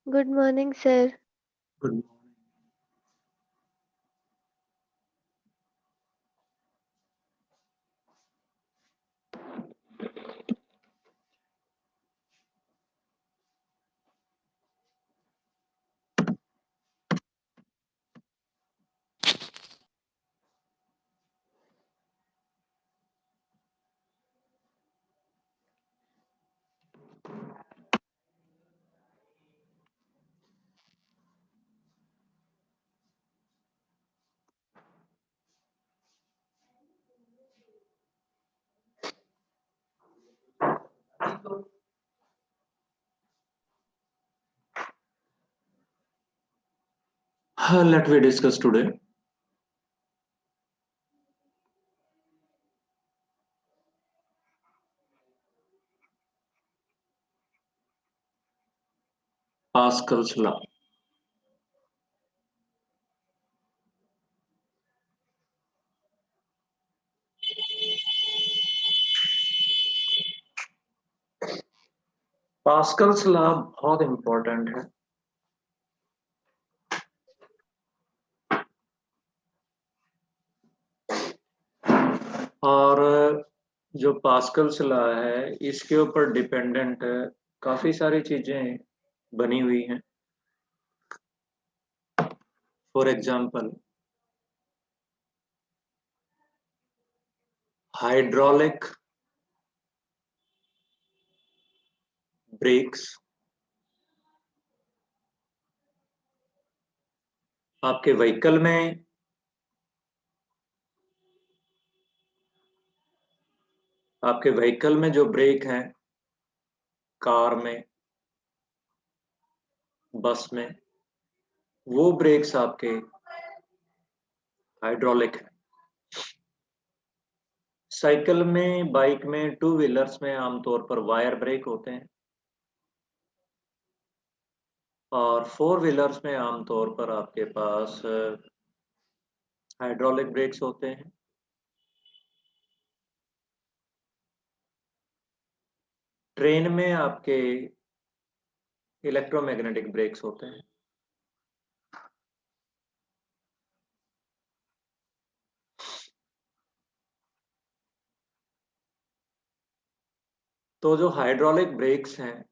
Good morning, sir. Good. Let we discuss today. Pascal's law. Pascal's law बहुत important है। और जो Pascal's law है इसके ऊपर डिपेंडेंट काफी सारी चीजें बनी हुई हैं। फॉर एग्जांपल हाइड्रोलिक ब्रेक्स, आपके व्हीकल में जो ब्रेक हैं, कार में, बस में, वो ब्रेक्स आपके हाइड्रोलिक हैं। साइकिल में, बाइक में, टू व्हीलर्स में आमतौर पर वायर ब्रेक होते हैं और फोर व्हीलर्स में आमतौर पर आपके पास हाइड्रोलिक ब्रेक्स होते हैं। ट्रेन में आपके इलेक्ट्रोमैग्नेटिक ब्रेक्स होते हैं। तो जो हाइड्रोलिक ब्रेक्स हैं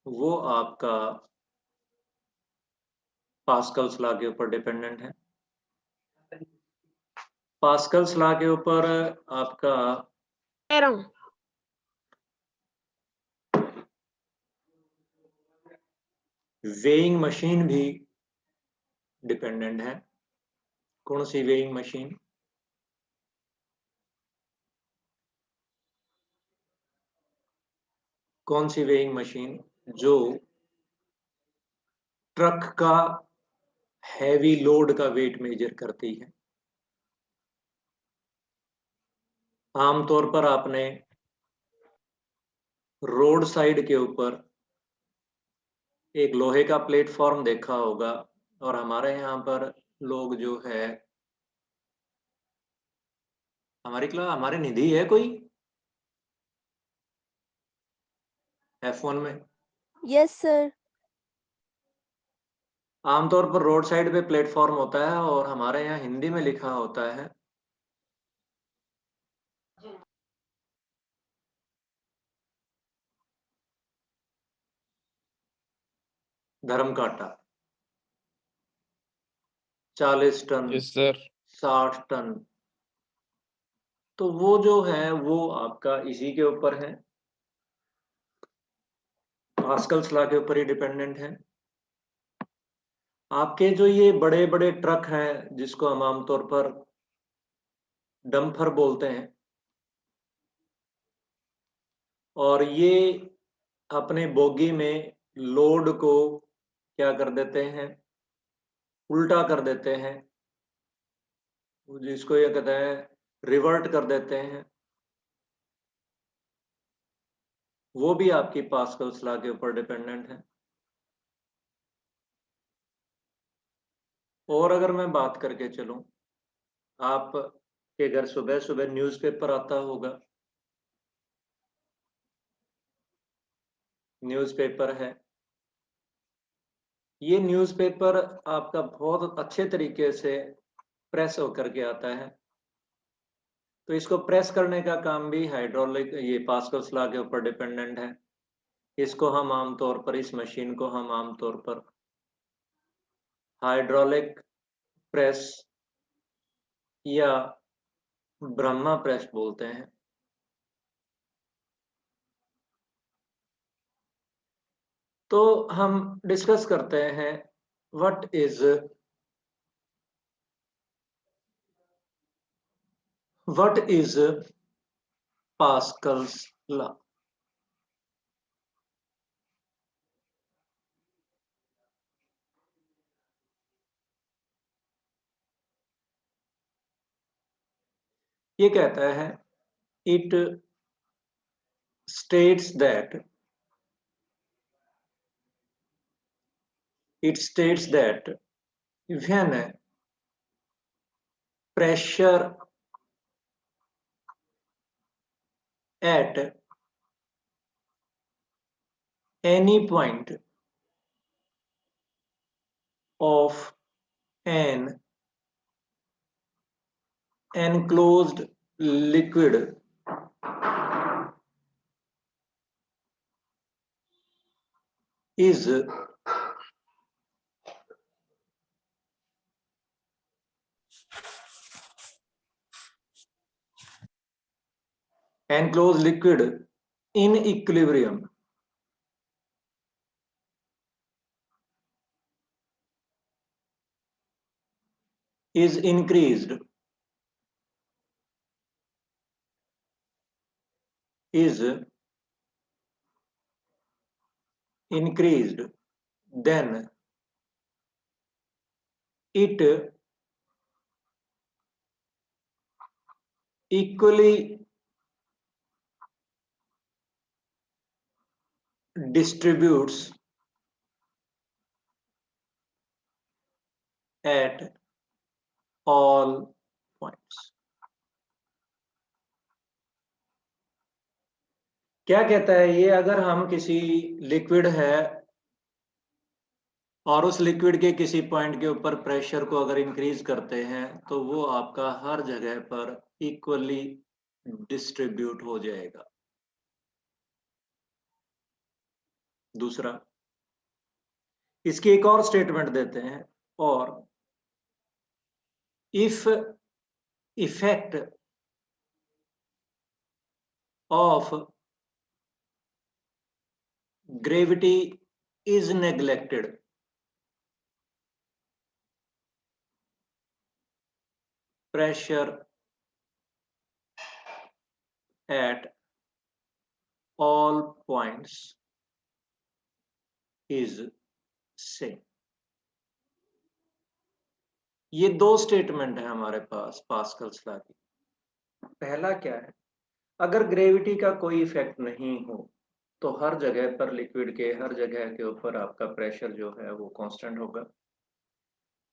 वो आपका पास्कल्स लॉ के ऊपर डिपेंडेंट है। पास्कल्स लॉ के ऊपर आपका वेइंग मशीन भी डिपेंडेंट है। कौन सी वेइंग मशीन? कौन सी वेइंग मशीन? जो ट्रक का हैवी लोड का वेट मेजर करती है। आमतौर पर आपने रोड साइड के ऊपर एक लोहे का प्लेटफॉर्म देखा होगा और हमारे यहाँ पर लोग जो है, हमारे निधि है कोई F1 में? Yes, sir. आमतौर पर रोड साइड पे प्लेटफॉर्म होता है और हमारे यहाँ हिंदी में लिखा होता है धर्म काटा। 40 टन, यस सर। 60 टन, तो वो जो है वो आपका इसी के ऊपर है, पास्कल्स लॉ के ऊपर ही डिपेंडेंट है। आपके जो ये बड़े बड़े ट्रक हैं जिसको हम आमतौर पर डंपर बोलते हैं, और ये अपने बोगी में लोड को क्या कर देते हैं, उल्टा कर देते हैं, जिसको ये कहते हैं रिवर्ट कर देते हैं, वो भी आपकी पास्कल्स लॉ के ऊपर डिपेंडेंट है। और अगर मैं बात करके चलूं, आप के घर सुबह सुबह न्यूज़पेपर आता होगा, न्यूज़पेपर है, ये न्यूज़पेपर आपका बहुत अच्छे तरीके से प्रेस होकर के आता है। तो इसको प्रेस करने का काम भी हाइड्रोलिक ये पास्कल्स लॉ के ऊपर डिपेंडेंट है। इसको हम आमतौर पर इस मशीन को हम आमतौर पर हाइड्रोलिक प्रेस या ब्रह्मा प्रेस बोलते हैं। तो हम डिस्कस करते हैं व्हाट इज पास्कल्स लॉ। ये कहता है it states that when pressure at any point of an enclosed liquid is enclosed liquid in equilibrium is increased then it equally distributes at all points। क्या कहता है ये, अगर हम किसी लिक्विड है और उस लिक्विड के किसी पॉइंट के ऊपर प्रेशर को अगर इंक्रीज करते हैं तो वो आपका हर जगह पर इक्वली डिस्ट्रीब्यूट हो जाएगा। दूसरा, इसकी एक और स्टेटमेंट देते हैं, और if effect of gravity is neglected, pressure at all points is same। ये दो स्टेटमेंट है हमारे पास पास्कल्स लॉ की। पहला क्या है, अगर ग्रेविटी का कोई इफेक्ट नहीं हो तो हर जगह पर लिक्विड के हर जगह के ऊपर आपका प्रेशर जो है वो कांस्टेंट होगा।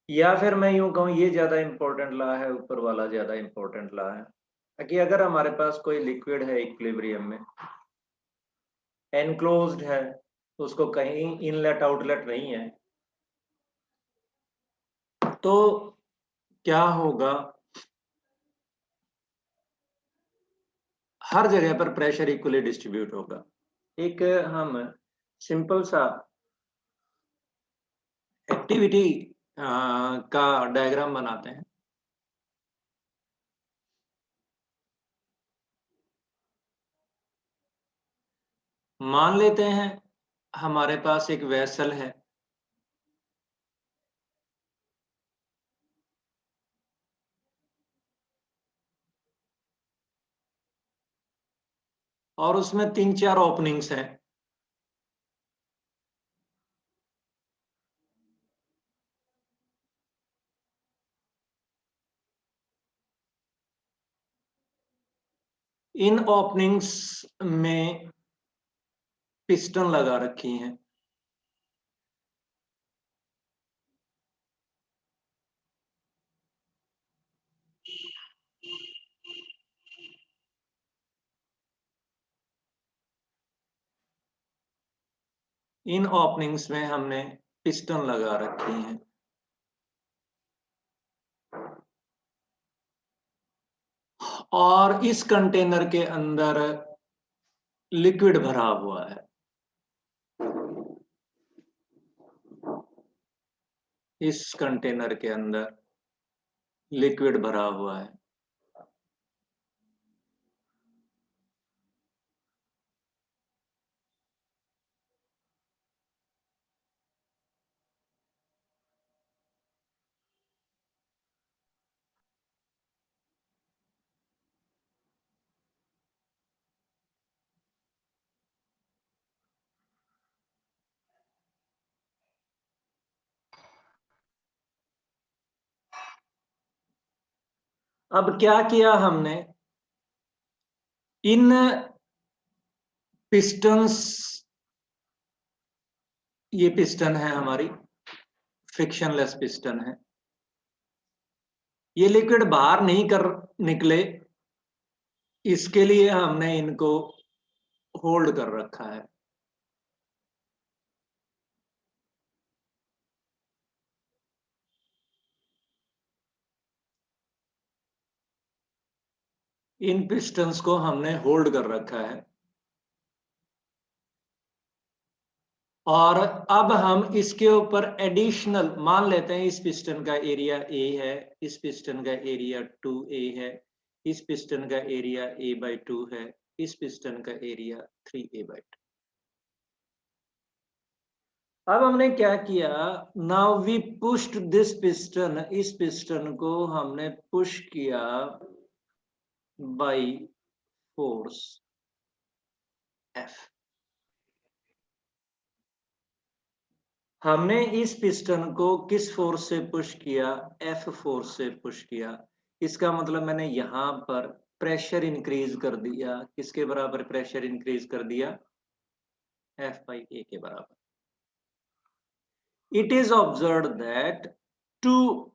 या फिर मैं यूं कहूं ये ज्यादा इंपॉर्टेंट लॉ है, ऊपर वाला ज्यादा इंपॉर्टेंट लॉ है कि अगर हमारे पास कोई लिक्विड है इक्विलिब्रियम में, एनक्लोज्ड है, तो उसको कहीं इनलेट आउटलेट नहीं है, तो क्या होगा, हर जगह पर प्रेशर इक्वली डिस्ट्रीब्यूट होगा। एक हम सिंपल सा एक्टिविटी का डायग्राम बनाते हैं। मान लेते हैं हमारे पास एक वेसल है, और उसमें 3-4 ओपनिंग्स हैं। इन ओपनिंग्स में पिस्टन लगा रखी हैं। इन ओपनिंग्स में हमने पिस्टन लगा रखी हैं। और इस कंटेनर के अंदर लिक्विड भरा हुआ है। इस कंटेनर के अंदर लिक्विड भरा हुआ है। अब क्या किया हमने, इन पिस्टन्स, ये पिस्टन है हमारी, फ्रिक्शनलेस पिस्टन है। ये लिक्विड बाहर नहीं कर निकले, इसके लिए हमने इनको होल्ड कर रखा है। इन पिस्टन्स को हमने होल्ड कर रखा है। और अब हम इसके ऊपर एडिशनल मान लेते हैं, इस पिस्टन का एरिया A है, इस पिस्टन का एरिया 2A है, इस पिस्टन का एरिया A/2 है, इस पिस्टन का एरिया 3A/2। अब हमने क्या किया, now we pushed this piston, इस पिस्टन को हमने पुश किया बाय फोर्स F। हमने इस पिस्टन को किस फोर्स से पुश किया, F फोर्स से पुश किया। इसका मतलब मैंने यहां पर प्रेशर इंक्रीज कर दिया। किसके बराबर प्रेशर इंक्रीज कर दिया, F/A के बराबर। It is observed that to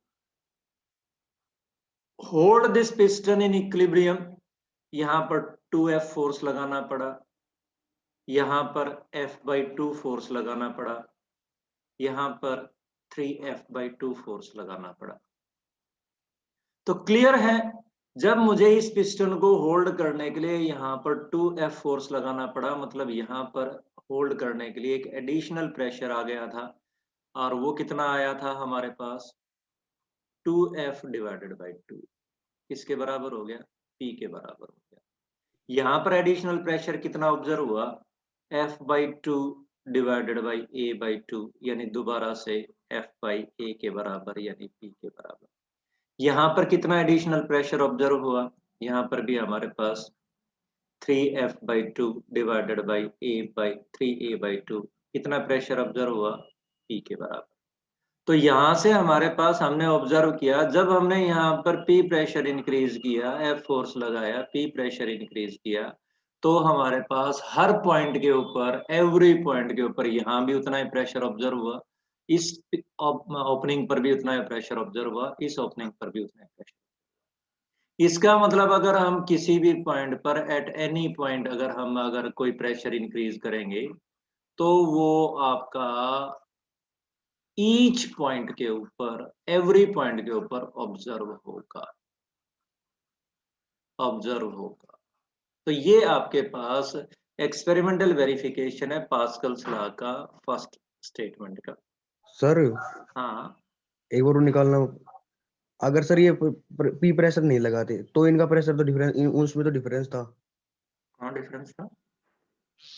hold this piston in equilibrium, यहां पर 2F फोर्स लगाना पड़ा, यहां पर F/2 फोर्स लगाना पड़ा, यहां पर 3F/2 फोर्स लगाना पड़ा। तो क्लियर है, जब मुझे इस पिस्टन को होल्ड करने के लिए यहां पर 2F फोर्स लगाना पड़ा, मतलब यहां पर होल्ड करने के लिए एक एडिशनल प्रेशर आ गया था। और वो कितना आया था हमारे पास, 2F/2। किसके बराबर हो गया, P के बराबर हो गया। यहां पर एडिशनल प्रेशर कितना ऑब्जर्व हुआ, F/2/A/2, यानी दोबारा से F/A के बराबर यानी P के बराबर। यहां पर कितना एडिशनल प्रेशर ऑब्जर्व हुआ, यहां पर भी हमारे पास 3F/2/A/3A/2 कितना प्रेशर ऑब्जर्व हुआ, P के बराबर। तो यहां से हमारे पास हमने ऑब्जर्व किया, जब हमने यहाँ पर P प्रेशर इंक्रीज किया, F फोर्स लगाया, P प्रेशर इंक्रीज किया, तो हमारे पास हर पॉइंट के ऊपर, एवरी पॉइंट के ऊपर यहाँ भी उतना ही प्रेशर ऑब्जर्व हुआ, इस ओपनिंग पर भी उतना ही प्रेशर ऑब्जर्व हुआ, इस ओपनिंग पर भी उतना ही प्रेशर। इसका मतलब अगर हम किसी भी पॉइंट पर एट एनी पॉइंट अगर कोई प्रेशर इंक्रीज करेंगे, तो वो आपका ईच पॉइंट के ऊपर, एवरी पॉइंट के ऊपर ऑब्जर्व होगा। तो ये आपके पास एक्सपेरिमेंटल वेरिफिकेशन है पास्कल्स लॉ का फर्स्ट स्टेटमेंट का। सर हाँ, एक बार निकालना, अगर सर ये पी प्रेशर नहीं लगाते तो इनका प्रेशर तो डिफरेंस, उसमें तो डिफरेंस था। हाँ डिफरेंस था।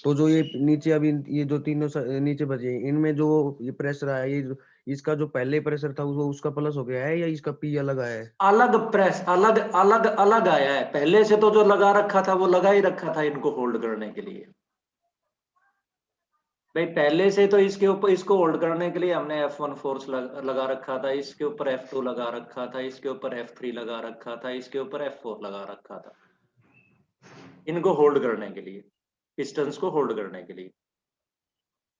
तो जो ये नीचे अभी ये जो तीनों नीचे बचे इनमें जो ये प्रेशर आया, ये इसका जो पहले प्रेशर था वो उसका प्लस हो गया है या इसका पी अलग आया है? अलग प्रेस, अलग अलग अलग आया है। पहले से तो जो लगा रखा था वो लगा ही रखा था इनको होल्ड करने के लिए। भाई पहले से तो इसके ऊपर, इसको होल्ड करने के लिए हमने F1 फोर्स लगा रखा था, इसके ऊपर F2 लगा रखा था, इसके ऊपर F3 लगा रखा था, इसके ऊपर F4 लगा रखा था, इनको होल्ड करने के लिए, पिस्टन्स को होल्ड करने के लिए।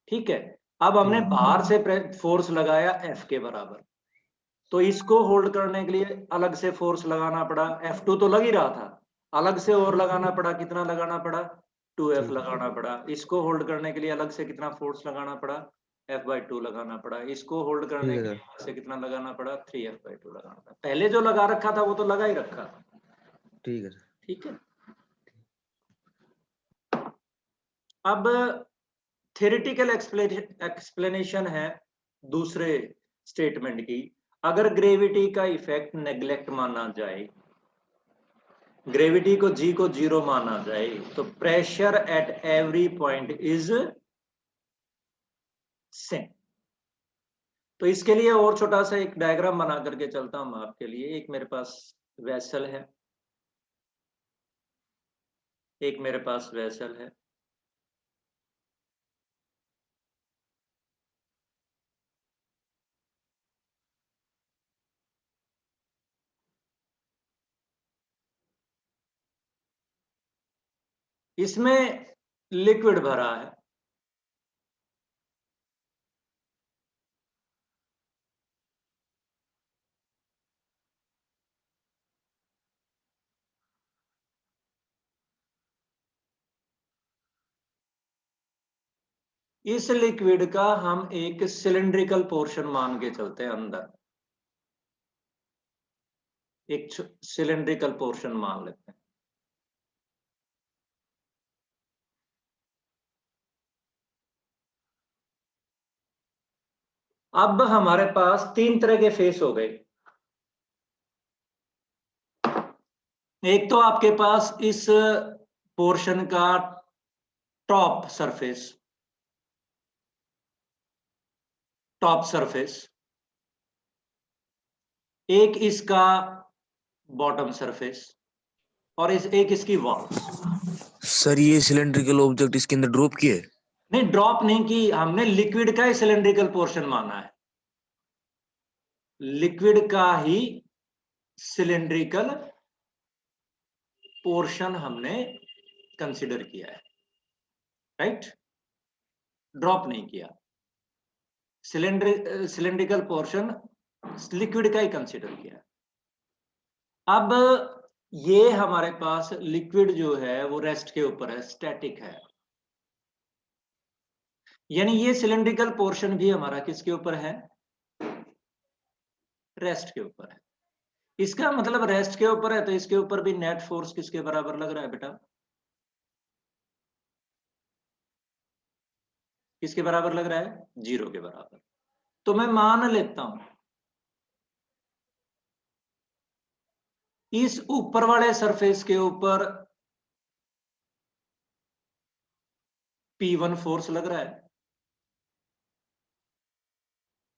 ठीक है, अब हमने बाहर से फोर्स लगाया F के बराबर, तो इसको होल्ड करने के लिए अलग से फोर्स लगाना पड़ा। F2 तो लग ही रहा था, अलग से और लगाना पड़ा। कितना लगाना पड़ा, 2F लगाना पड़ा। इसको होल्ड करने के लिए अलग से कितना फोर्स लगाना पड़ा, F/2 लगाना पड़ा, इसको होल्ड करने ठीक के है लिए से कितना लगाना पड़ा, 3F/2 लगाना पड़ा। पहले जो लगा रखा था वो तो लगा ही रखा था। ठीक है सर। ठीक है, अब थ्योरेटिकल एक्सप्लेनेशन है दूसरे स्टेटमेंट की। अगर ग्रेविटी का इफेक्ट नेग्लेक्ट माना जाए, ग्रेविटी को जी को 0 माना जाए, तो pressure at every point is same. तो इसके लिए और छोटा सा एक डायग्राम बना करके चलता हूं आपके लिए। एक मेरे पास वेसल है, एक मेरे पास वेसल है, इसमें लिक्विड भरा है। इस लिक्विड का हम एक सिलिंड्रिकल पोर्शन मान के चलते हैं, अंदर एक सिलिंड्रिकल पोर्शन मान लेते हैं। अब हमारे पास 3 तरह के फेस हो गए। एक तो आपके पास इस पोर्शन का टॉप सरफेस, एक इसका बॉटम सरफेस, और एक इसकी वॉल। सर ये सिलेंड्रिकल ऑब्जेक्ट इसके अंदर ड्रॉप किया है? नहीं, ड्रॉप नहीं की, हमने लिक्विड का ही सिलेंड्रिकल पोर्शन माना है, लिक्विड का ही सिलेंड्रिकल पोर्शन हमने कंसीडर किया है, राइट? ड्रॉप नहीं किया, सिलेंड्रिकल पोर्शन लिक्विड का ही कंसीडर किया। अब ये हमारे पास लिक्विड जो है वो रेस्ट के ऊपर है, स्टैटिक है, यानी ये सिलेंड्रिकल पोर्शन भी हमारा किसके ऊपर है, रेस्ट के ऊपर है। इसका मतलब रेस्ट के ऊपर है तो इसके ऊपर भी नेट फोर्स किसके बराबर लग रहा है बेटा, किसके बराबर लग रहा है, 0 के बराबर। तो मैं मान लेता हूं इस ऊपर वाले सरफेस के ऊपर P1 फोर्स लग रहा है,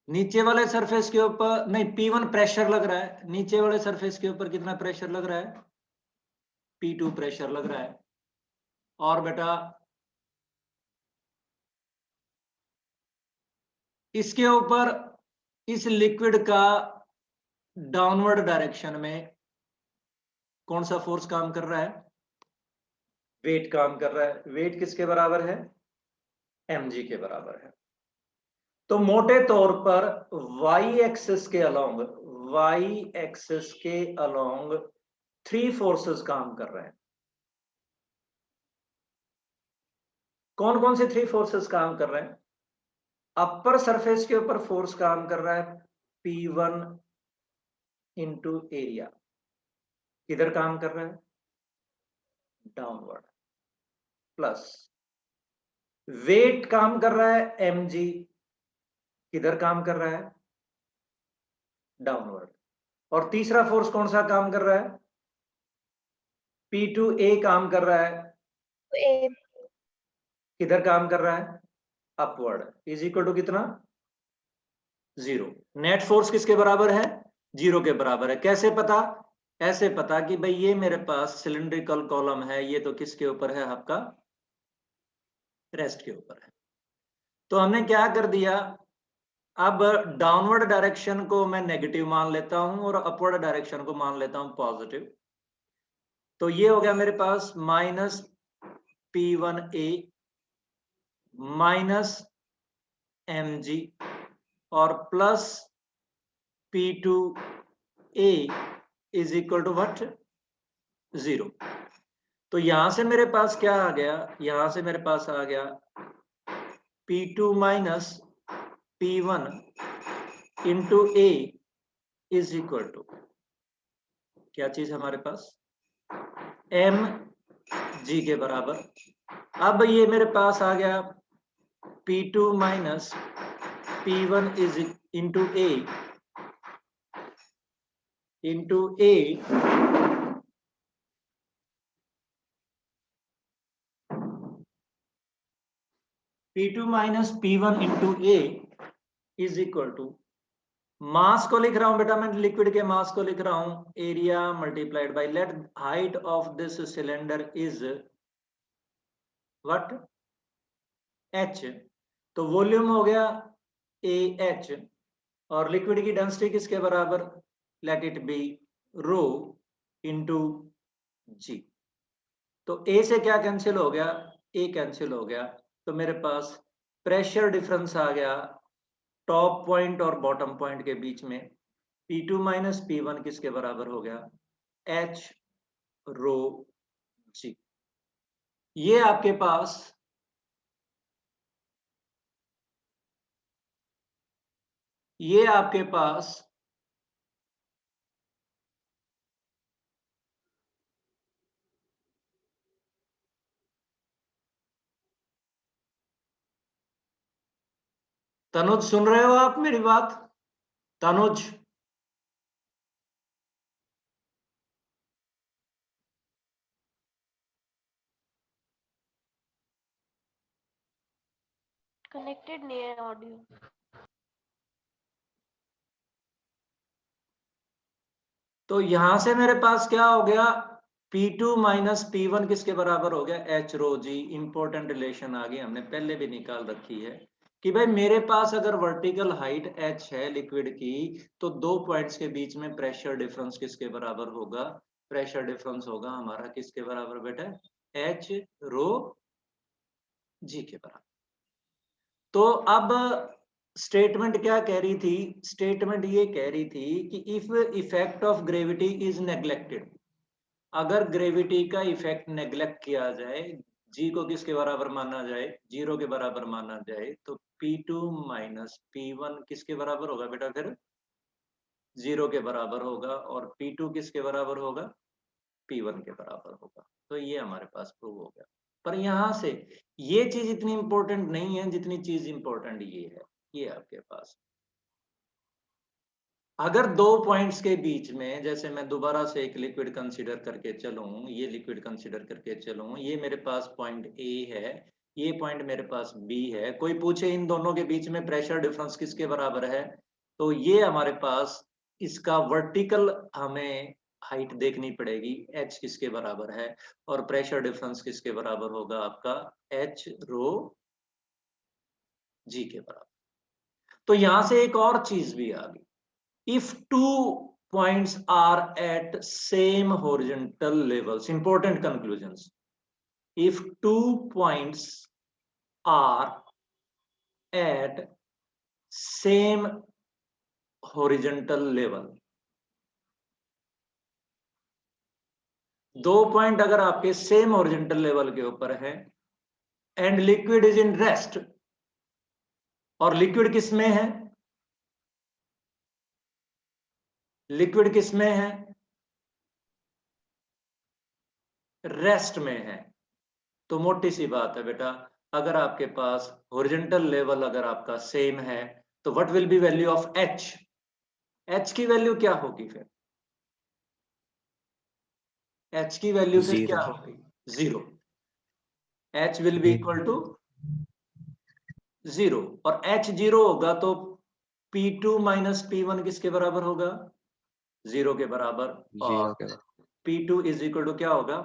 नीचे वाले सरफेस के ऊपर नहीं, P1 प्रेशर लग रहा है, नीचे वाले सरफेस के ऊपर कितना प्रेशर लग रहा है, P2 प्रेशर लग रहा है। और बेटा इसके ऊपर इस लिक्विड का डाउनवर्ड डायरेक्शन में कौन सा फोर्स काम कर रहा है, वेट काम कर रहा है। वेट किसके बराबर है, mg के बराबर है। तो मोटे तौर पर y एक्सिस के अलोंग 3 फोर्सेस काम कर रहे हैं। कौन कौन से 3 फोर्सेस काम कर रहे हैं, अपर सरफेस के ऊपर फोर्स काम कर रहा है P1 इंटू एरिया, किधर काम कर रहा है, डाउनवर्ड, प्लस वेट काम कर रहा है mg, किधर काम कर रहा है, डाउनवर्ड। और तीसरा फोर्स कौन सा काम कर रहा है, P2a काम कर रहा है, किधर काम कर रहा है, अपवर्ड, इज इक्वल टू कितना, 0। नेट फोर्स किसके बराबर है, 0 के बराबर है। कैसे पता, ऐसे पता कि भाई ये मेरे पास सिलिंड्रिकल कॉलम है, ये तो किसके ऊपर है, आपका रेस्ट के ऊपर है। तो हमने क्या कर दिया, अब डाउनवर्ड डायरेक्शन को मैं नेगेटिव मान लेता हूं और अपवर्ड डायरेक्शन को मान लेता हूं पॉजिटिव। तो ये हो गया मेरे पास माइनस P1a माइनस mg और plus P2a is equal to what, 0। तो यहां से मेरे पास क्या आ गया, यहां से मेरे पास आ गया P2 minus P1 into A is equal to क्या चीज हमारे पास एम जी के बराबर। अब ये मेरे पास आ गया P2 minus P1 is into A P2 minus P1 into A is equal to mass को लिख रहा हूं बेटा, मैं लिक्विड के मास को लिख रहा हूं area multiplied by let height of this cylinder is what h. तो वॉल्यूम हो गया ए एच और लिक्विड की डेंसिटी किसके बराबर, let it be rho into g. तो ए से क्या कैंसिल हो गया, ए कैंसिल हो गया, तो मेरे पास प्रेशर डिफरेंस आ गया टॉप पॉइंट और बॉटम पॉइंट के बीच में। P2 माइनस P1 किसके बराबर हो गया, H रो G। ये आपके पास तनुज सुन रहे हो आप मेरी बात, तनुज? कनेक्टेड नहीं है ऑडियो। तो यहां से मेरे पास क्या हो गया, P2 माइनस P1 किसके बराबर हो गया, H rho G। Important relation आ गई, हमने पहले भी निकाल रखी है कि भाई मेरे पास अगर वर्टिकल हाइट H है लिक्विड की, तो दो पॉइंट्स के बीच में प्रेशर डिफरेंस किसके बराबर होगा, प्रेशर डिफरेंस होगा हमारा किसके बराबर बेटा, H रो G के बराबर। तो अब स्टेटमेंट क्या कह रही थी, स्टेटमेंट ये कह रही थी कि if effect of gravity is neglected, अगर ग्रेविटी का इफेक्ट नेग्लेक्ट किया जाए, जी को किसके बराबर माना जाए, जीरो के बराबर माना जाए, तो P2 माइनस P1 किसके बराबर होगा बेटा, फिर जीरो के बराबर होगा, और P2 किसके बराबर होगा, P1 के बराबर होगा। तो ये हमारे पास प्रूव हो गया। पर यहां से ये चीज इतनी इंपॉर्टेंट नहीं है जितनी चीज इंपॉर्टेंट ये है, ये आपके पास अगर दो पॉइंट्स के बीच में, जैसे मैं दोबारा से एक लिक्विड कंसीडर करके चलूं, ये लिक्विड कंसीडर करके चलूं, ये मेरे पास पॉइंट ए है, ये पॉइंट मेरे पास बी है, कोई पूछे इन दोनों के बीच में प्रेशर डिफरेंस किसके बराबर है, तो ये हमारे पास इसका वर्टिकल हमें हाइट देखनी पड़ेगी, एच किसके बराबर है, और प्रेशर डिफरेंस किसके बराबर होगा आपका, एच रो जी के बराबर। तो यहां से एक और चीज भी आ गई, if two points are at same horizontal levels, important conclusions, if two points are at same horizontal level, दो पॉइंट अगर आपके सेम होरिजेंटल लेवल के ऊपर है, and liquid is in rest, और लिक्विड किस में है, लिक्विड किस में है, रेस्ट में है, तो मोटी सी बात है बेटा, अगर आपके पास हॉरिजॉन्टल लेवल अगर आपका सेम है, तो what will be value of H, H की वैल्यू क्या होगी फिर, एच की वैल्यू फिर क्या होगी, zero. H will be equal to zero, और एच जीरो होगा तो P2 माइनस P1 किसके बराबर होगा, जीरो के बराबर, और P2 इज इक्वल टू क्या होगा,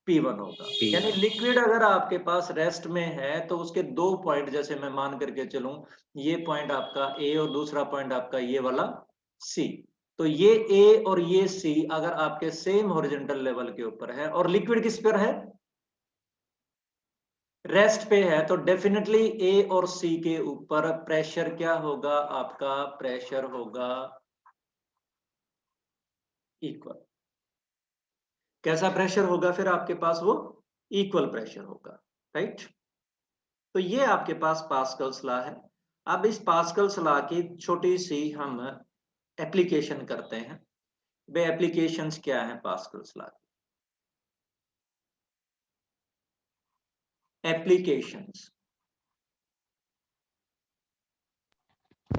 P1 होगा। यानी लिक्विड अगर आपके पास रेस्ट में है तो उसके दो पॉइंट, जैसे मैं मान करके चलूं, ये पॉइंट आपका A और दूसरा पॉइंट आपका ये वाला C, तो ये A और ये C अगर आपके सेम हॉरिजॉन्टल लेवल के ऊपर है, और लिक्विड किस पर है, रेस्ट पे है, तो डेफिनेटली A और C के ऊपर प्रेशर क्या होगा आपका, प्रेशर होगा इक्वल। कैसा प्रेशर होगा फिर आपके पास, वो इक्वल प्रेशर होगा, राइट। तो ये आपके पास पास्कल्स लॉ है। अब इस पास्कल्स लॉ की छोटी सी हम एप्लीकेशन करते हैं। वे एप्लीकेशंस क्या हैं पास्कल्स लॉ की? एप्लीकेशंस।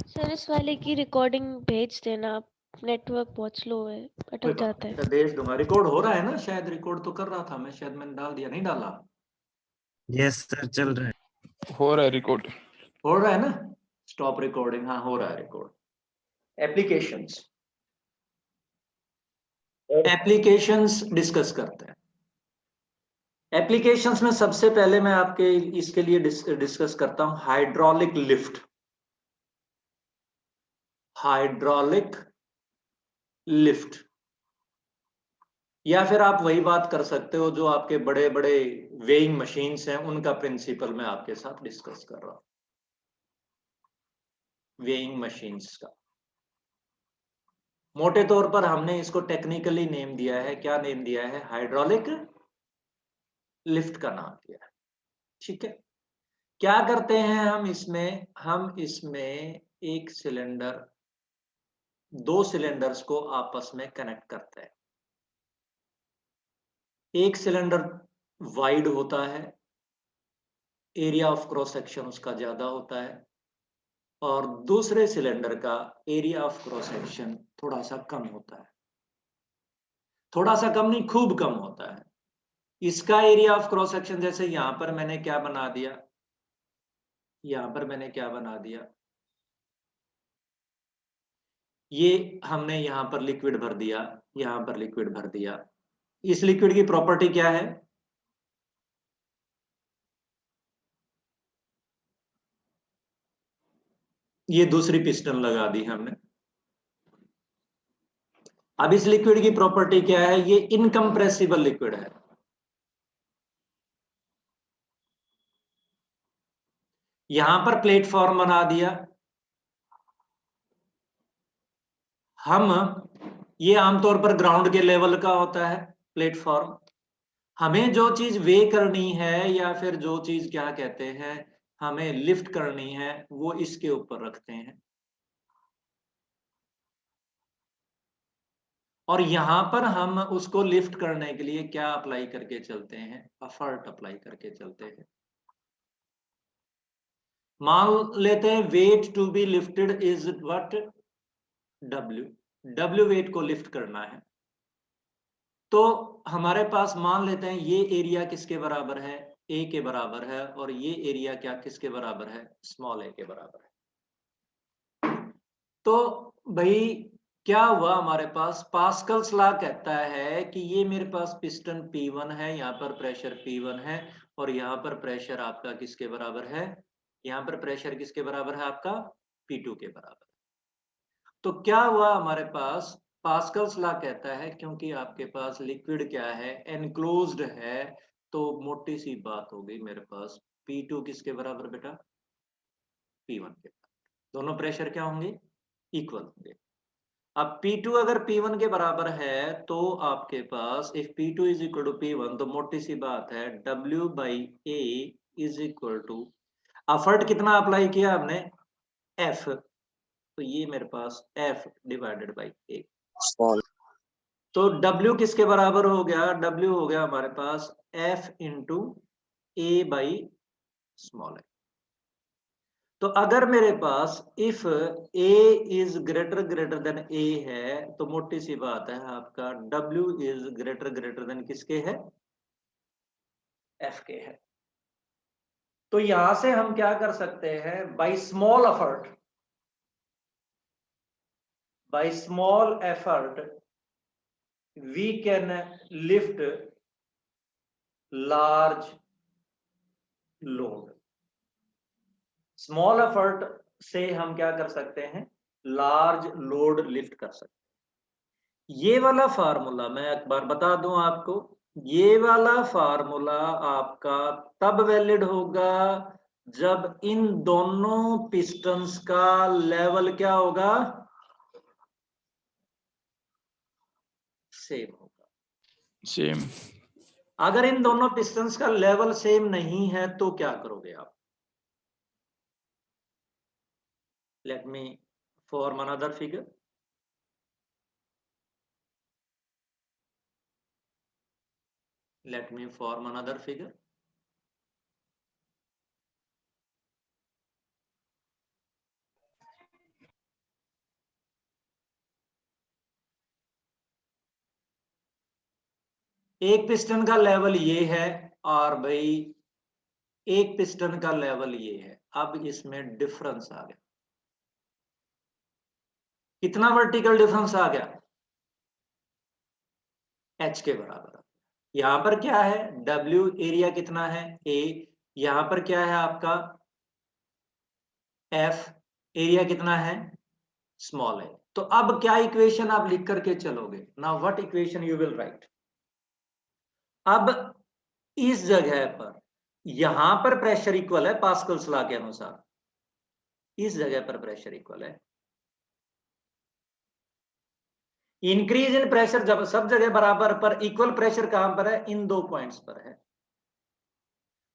सर इस वाले की रिकॉर्डिंग भेज देना, आप नेटवर्क बहुत स्लो है, अटक जाता है। भेज दूंगा। रिकॉर्ड हो रहा है ना? शायद रिकॉर्ड तो कर रहा था मैं, शायद मैंने डाल दिया, नहीं डाला? यस सर, चल रहा है। हो रहा है रिकॉर्ड। हो रहा है ना? स्टॉप रिकॉर्डिंग, हाँ हो रहा है रिकॉर्ड। एप्लीकेशंस, एप्लीकेशंस डिस्कस करते हैं। एप्लीकेशंस में सबसे पहले मैं आपके इसके लिए डिस्कस करता हूं हाइड्रोलिक लिफ्ट। हाइड्रोलिक लिफ्ट, या फिर आप वही बात कर सकते हो जो आपके बड़े बड़े वेइंग मशीन्स हैं, उनका प्रिंसिपल मैं आपके साथ डिस्कस कर रहा हूं। वेइंग मशीन्स का मोटे तौर पर हमने इसको टेक्निकली नेम दिया है, क्या नेम दिया है? हाइड्रोलिक लिफ्ट का नाम दिया है। ठीक है, क्या करते हैं हम इसमें एक सिलेंडर, दो सिलेंडर्स को आपस में कनेक्ट करते हैं। एक सिलेंडर वाइड होता है, एरिया ऑफ क्रॉस सेक्शन उसका ज्यादा होता है, और दूसरे सिलेंडर का एरिया ऑफ क्रॉस सेक्शन थोड़ा सा कम होता है। थोड़ा सा कम नहीं, खूब कम होता है। इसका एरिया ऑफ क्रॉस सेक्शन, जैसे यहां पर मैंने क्या बना दिया, यहां पर मैंने क्या बना दिया, ये हमने यहां पर लिक्विड भर दिया, यहां पर लिक्विड भर दिया। इस लिक्विड की प्रॉपर्टी क्या है? ये दूसरी पिस्टन लगा दी हमने। अब इस लिक्विड की प्रॉपर्टी क्या है? ये इनकंप्रेसिबल लिक्विड है। यहां पर प्लेटफॉर्म बना दिया हम, ये आमतौर पर ग्राउंड के लेवल का होता है प्लेटफॉर्म। हमें जो चीज वे करनी है, या फिर जो चीज क्या कहते हैं हमें लिफ्ट करनी है, वो इसके ऊपर रखते हैं। और यहां पर हम उसको लिफ्ट करने के लिए क्या अप्लाई करके चलते हैं? एफर्ट अप्लाई करके चलते हैं। मान लेते हैं weight to be lifted is what? W। W weight को लिफ्ट करना है, तो हमारे पास मान लेते हैं ये एरिया किसके बराबर है? A के बराबर है, और ये एरिया क्या किसके बराबर है? स्मॉल a के बराबर है। तो भाई क्या हुआ हमारे पास? पास्कल्स लॉ कहता है कि ये मेरे पास पिस्टन P1 है, यहाँ पर प्रेशर P1 है, और यहाँ पर प्रेशर आपका किसके बराबर है? यहाँ पर प्रेशर किसके बराबर है आपका? P2 के बराबर। तो क्या हुआ हमारे पास? पास्कल्स लॉ कहता है क्योंकि आपके पास लिक्विड क्या है? एनक्लोज्ड है, तो मोटी सी बात हो गई मेरे पास P2 किसके बराबर बेटा? P1 के बराबर। दोनों प्रेशर क्या होंगे? इक्वल होंगे। अब P2 अगर P1 के बराबर है तो आपके पास if P2 is equal to P1, तो मोटी सी बात है W by A is equal to, effort कितना अप्लाई किया हमने? F, तो ये मेरे पास F divided by A। small तो W किसके बराबर हो गया? W हो गया हमारे पास F into A by small है। तो अगर मेरे पास if A is greater than A है, तो मोटी सी बात है आपका W इज ग्रेटर देन किसके है? F के है। तो यहां से हम क्या कर सकते हैं? By small effort we can lift large load। Small effort से हम क्या कर सकते हैं? लार्ज लोड लिफ्ट कर सकते हैं। ये वाला फार्मूला मैं एक बार बता दूं आपको, ये वाला फार्मूला आपका तब वैलिड होगा जब इन दोनों पिस्टन्स का लेवल क्या होगा? सेम होगा। सेम। अगर इन दोनों पिस्टन्स का लेवल सेम नहीं है तो क्या करोगे आप? Let me form another figure. Let me form another figure. एक पिस्टन का लेवल ये है और भाई एक पिस्टन का लेवल ये है। अब इसमें डिफरेंस आ गया। कितना वर्टिकल डिफरेंस आ गया? H के बराबर। यहां पर क्या है? W एरिया कितना है? A। यहां पर क्या है आपका? F एरिया कितना है? स्मॉल है। तो अब क्या इक्वेशन आप लिख करके चलोगे? Now what equation you will write? अब इस जगह पर यहां पर प्रेशर इक्वल है पास्कल्स लॉ के अनुसार, इस जगह पर प्रेशर इक्वल है। इंक्रीज इन प्रेशर जब सब जगह बराबर पर इक्वल प्रेशर कहां पर है? इन दो पॉइंट्स पर है।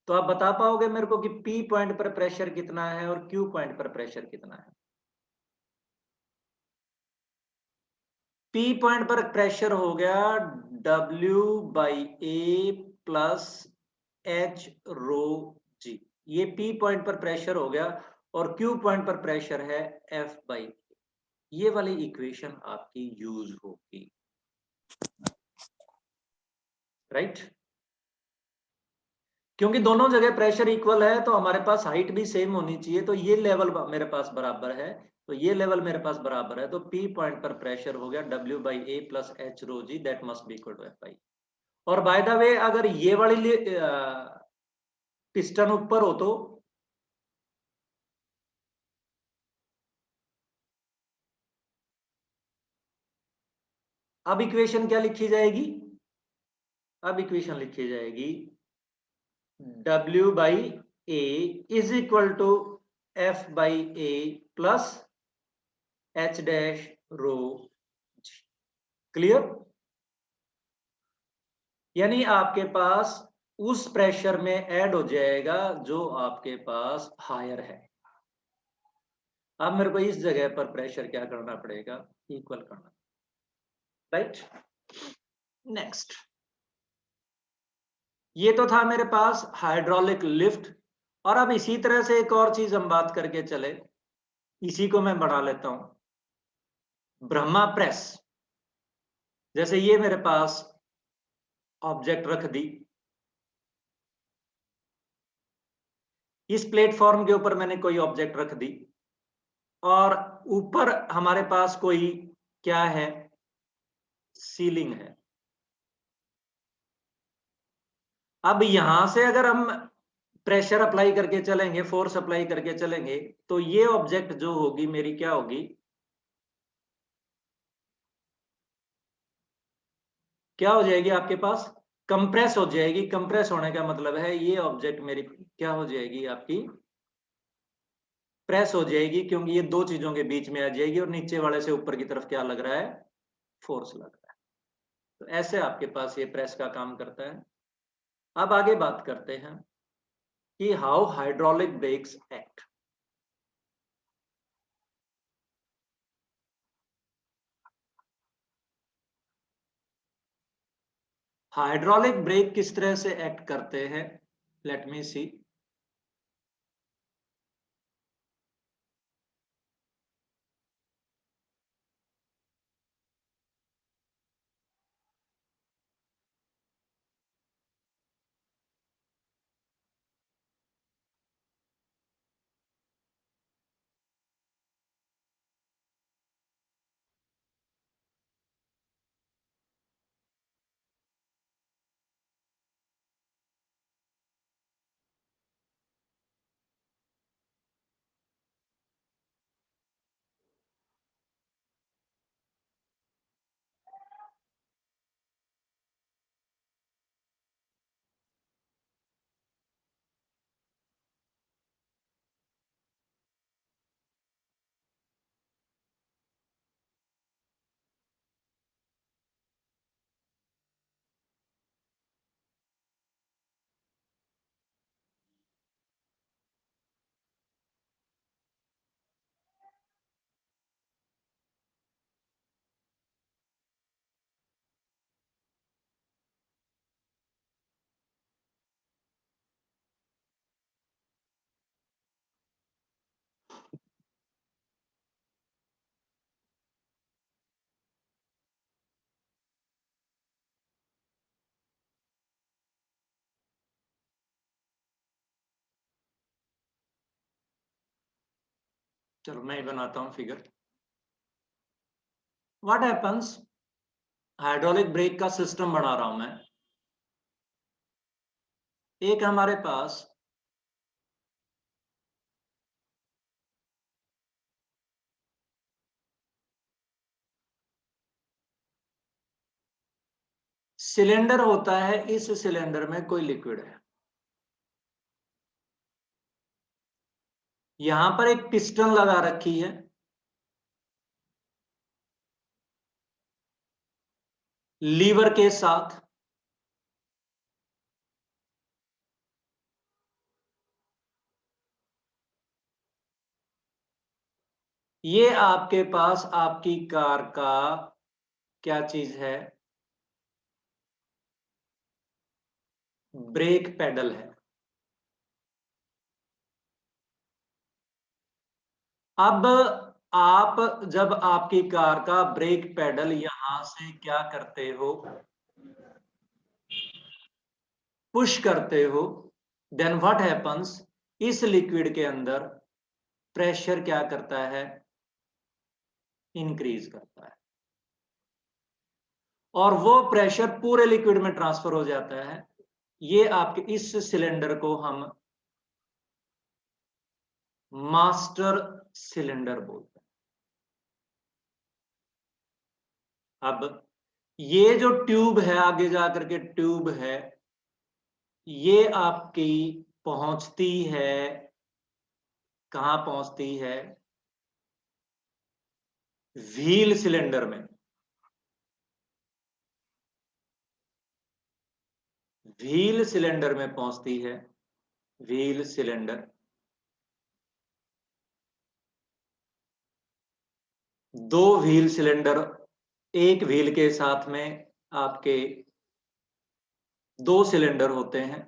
तो आप बता पाओगे मेरे को कि P पॉइंट पर प्रेशर कितना है और Q पॉइंट पर प्रेशर कितना है? P पॉइंट पर प्रेशर हो गया W by A plus H rho G। ये P पॉइंट पर प्रेशर हो गया और Q पॉइंट पर प्रेशर है F बाई A। ये वाली इक्वेशन आपकी यूज होगी, राइट? क्योंकि दोनों जगह प्रेशर इक्वल है तो हमारे पास हाइट भी सेम होनी चाहिए। तो ये लेवल मेरे पास बराबर है, तो ये लेवल मेरे पास बराबर है। तो P पॉइंट पर प्रेशर हो गया W by A plus H rho G, that must be equal to F by. और बाय द वे अगर ये वाली पिस्टन ऊपर हो तो अब इक्वेशन क्या लिखी जाएगी? अब इक्वेशन लिखी जाएगी W by A is equal to F by A plus H dash rho G। Clear? यानी आपके पास उस प्रेशर में ऐड हो जाएगा जो आपके पास हायर है। अब मेरे को इस जगह पर प्रेशर क्या करना पड़ेगा? इक्वल करना, राइट? नेक्स्ट, ये तो था मेरे पास हाइड्रोलिक लिफ्ट। और अब इसी तरह से एक और चीज हम बात करके चले, इसी को मैं बढ़ा लेता हूं, ब्रह्मा प्रेस। जैसे ये मेरे पास ऑब्जेक्ट रख दी, इस प्लेटफॉर्म के ऊपर मैंने कोई ऑब्जेक्ट रख दी और ऊपर हमारे पास कोई क्या है? सीलिंग है। अब यहां से अगर हम प्रेशर अप्लाई करके चलेंगे, फोर्स अप्लाई करके चलेंगे, तो ये ऑब्जेक्ट जो होगी मेरी क्या होगी? क्या हो जाएगी आपके पास? कंप्रेस हो जाएगी। कंप्रेस होने का मतलब है ये ऑब्जेक्ट मेरी क्या हो जाएगी? आपकी प्रेस हो जाएगी, क्योंकि ये दो चीजों के बीच में आ जाएगी और नीचे वाले से ऊपर की तरफ क्या लग रहा है? फोर्स लग रहा है। तो ऐसे आपके पास ये प्रेस का काम करता है। अब आगे बात करते हैं कि how hydraulic breaks act. Hydraulic brake किस तरह से एक्ट करते हैं? लेट मी सी। चलो मैं ही बनाता हूं figure. What happens, hydraulic brake का सिस्टम बना रहा हूं मैं। एक हमारे पास सिलेंडर होता है, इस सिलेंडर में कोई लिक्विड है, यहां पर एक पिस्टन लगा रखी है, लीवर के साथ। ये आपके पास आपकी कार का क्या चीज है, ब्रेक पेडल है। अब आप जब आपकी कार का ब्रेक पेडल यहां से क्या करते हो, पुश करते हो, देन व्हाट हैपन्स, इस लिक्विड के अंदर प्रेशर क्या करता है, इंक्रीज करता है, और वो प्रेशर पूरे लिक्विड में ट्रांसफर हो जाता है। ये आपके इस सिलेंडर को हम मास्टर सिलेंडर बोलते हैं। अब ये जो ट्यूब है, आगे जाकर के ट्यूब है, ये आपकी पहुंचती है, कहां पहुंचती है, व्हील सिलेंडर में। व्हील सिलेंडर में पहुंचती है, व्हील सिलेंडर। दो व्हील सिलेंडर, एक व्हील के साथ में आपके दो सिलेंडर होते हैं।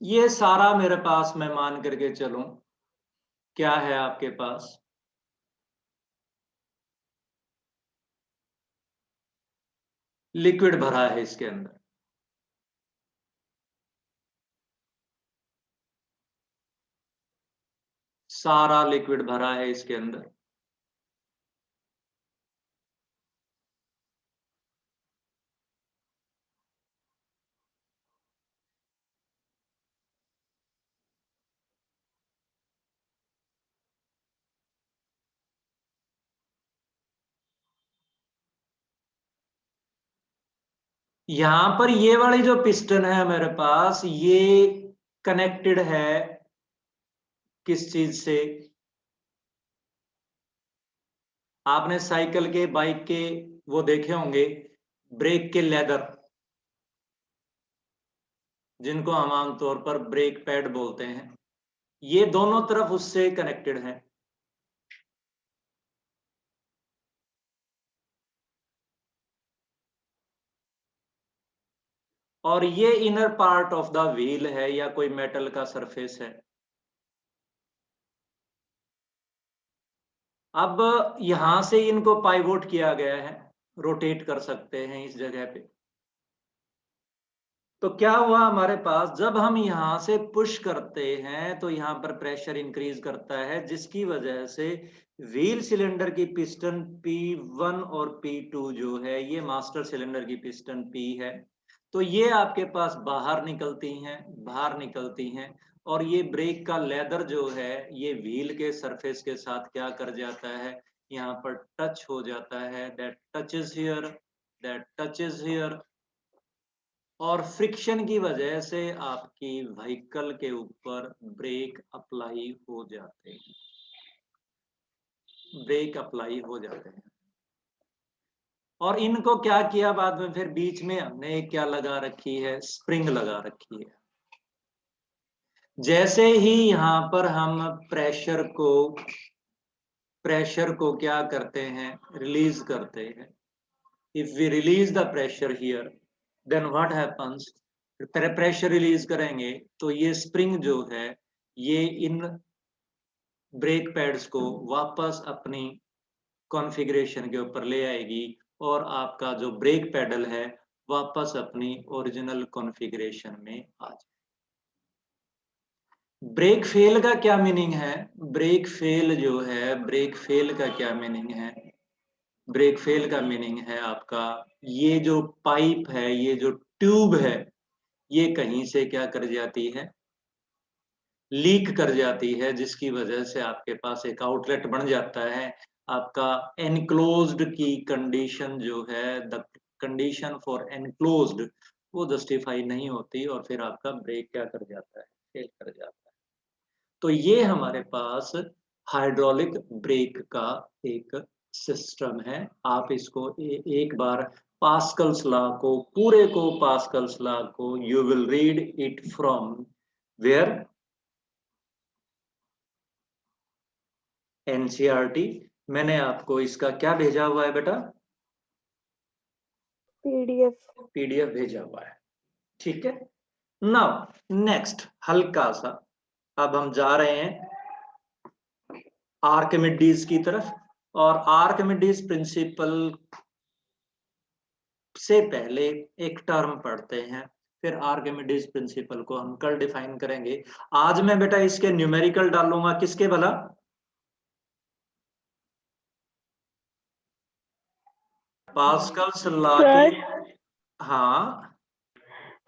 ये सारा मेरे पास, मैं मान करके चलूं, क्या है आपके पास, लिक्विड भरा है इसके अंदर। सारा लिक्विड भरा है इसके अंदर। यहां पर ये वाली जो पिस्टन है मेरे पास, ये कनेक्टेड है किस चीज से, आपने साइकिल के, बाइक के वो देखे होंगे, ब्रेक के लेदर, जिनको हम आमतौर पर ब्रेक पैड बोलते हैं, ये दोनों तरफ उससे कनेक्टेड है। और ये inner part of the wheel है, या कोई मेटल का सरफेस है। अब यहां से इनको पाइवोट किया गया है, रोटेट कर सकते हैं इस जगह पे। तो क्या हुआ हमारे पास, जब हम यहां से पुश करते हैं तो यहां पर प्रेशर इंक्रीज करता है, जिसकी वजह से व्हील सिलेंडर की पिस्टन P1 और P2 जो है, ये मास्टर सिलेंडर की पिस्टन P है, तो ये आपके पास बाहर निकलती हैं, बाहर निकलती हैं। और ये ब्रेक का लेदर जो है, ये व्हील के सरफेस के साथ क्या कर जाता है, यहाँ पर टच हो जाता है, that touches here, that touches here. और फ्रिक्शन की वजह से आपकी व्हीकल के ऊपर ब्रेक अप्लाई हो जाते हैं, ब्रेक अप्लाई हो जाते हैं। और इनको क्या किया बाद में, फिर बीच में हमने क्या लगा रखी है, स्प्रिंग लगा रखी है। जैसे ही यहां पर हम प्रेशर को क्या करते हैं, रिलीज करते हैं, if we release the pressure here, then what happens? Pressure release करेंगे तो ये स्प्रिंग जो है ये इन ब्रेक पैड्स को वापस अपनी कॉन्फ़िगरेशन के ऊपर ले आएगी और आपका जो ब्रेक पैडल है वापस अपनी ओरिजिनल कॉन्फ़िगरेशन में आ जाए। ब्रेक फेल का क्या मीनिंग है? ब्रेक फेल जो है, ब्रेक फेल का क्या मीनिंग है? ब्रेक फेल का मीनिंग है आपका ये जो पाइप है, ये जो ट्यूब है, ये कहीं से क्या कर जाती है? लीक कर जाती है, जिसकी वजह से आपके पास एक आउटलेट बन जाता है। आपका एनक्लोज्ड की कंडीशन जो है, द कंडीशन फॉर एनक्लोज्ड, वो जस्टिफाई नहीं होती और फिर आपका ब्रेक क्या कर जाता है? फेल कर जाता है। तो ये हमारे पास हाइड्रोलिक ब्रेक का एक सिस्टम है। आप इसको एक बार पास्कल्स लॉ को, पूरे को पास्कल्स लॉ को you will read it from where? NCERT. मैंने आपको इसका क्या भेजा हुआ है बेटा? पीडीएफ भेजा हुआ है, ठीक है। नाउ नेक्स्ट हल्का सा अब हम जा रहे हैं आर्किमिडीज की तरफ, और आर्किमिडीज प्रिंसिपल से पहले एक टर्म पढ़ते हैं, फिर आर्किमिडीज प्रिंसिपल को हम कल डिफाइन करेंगे। आज मैं बेटा इसके न्यूमेरिकल डालूंगा, किसके भला? पास्कल्स लॉ के। हाँ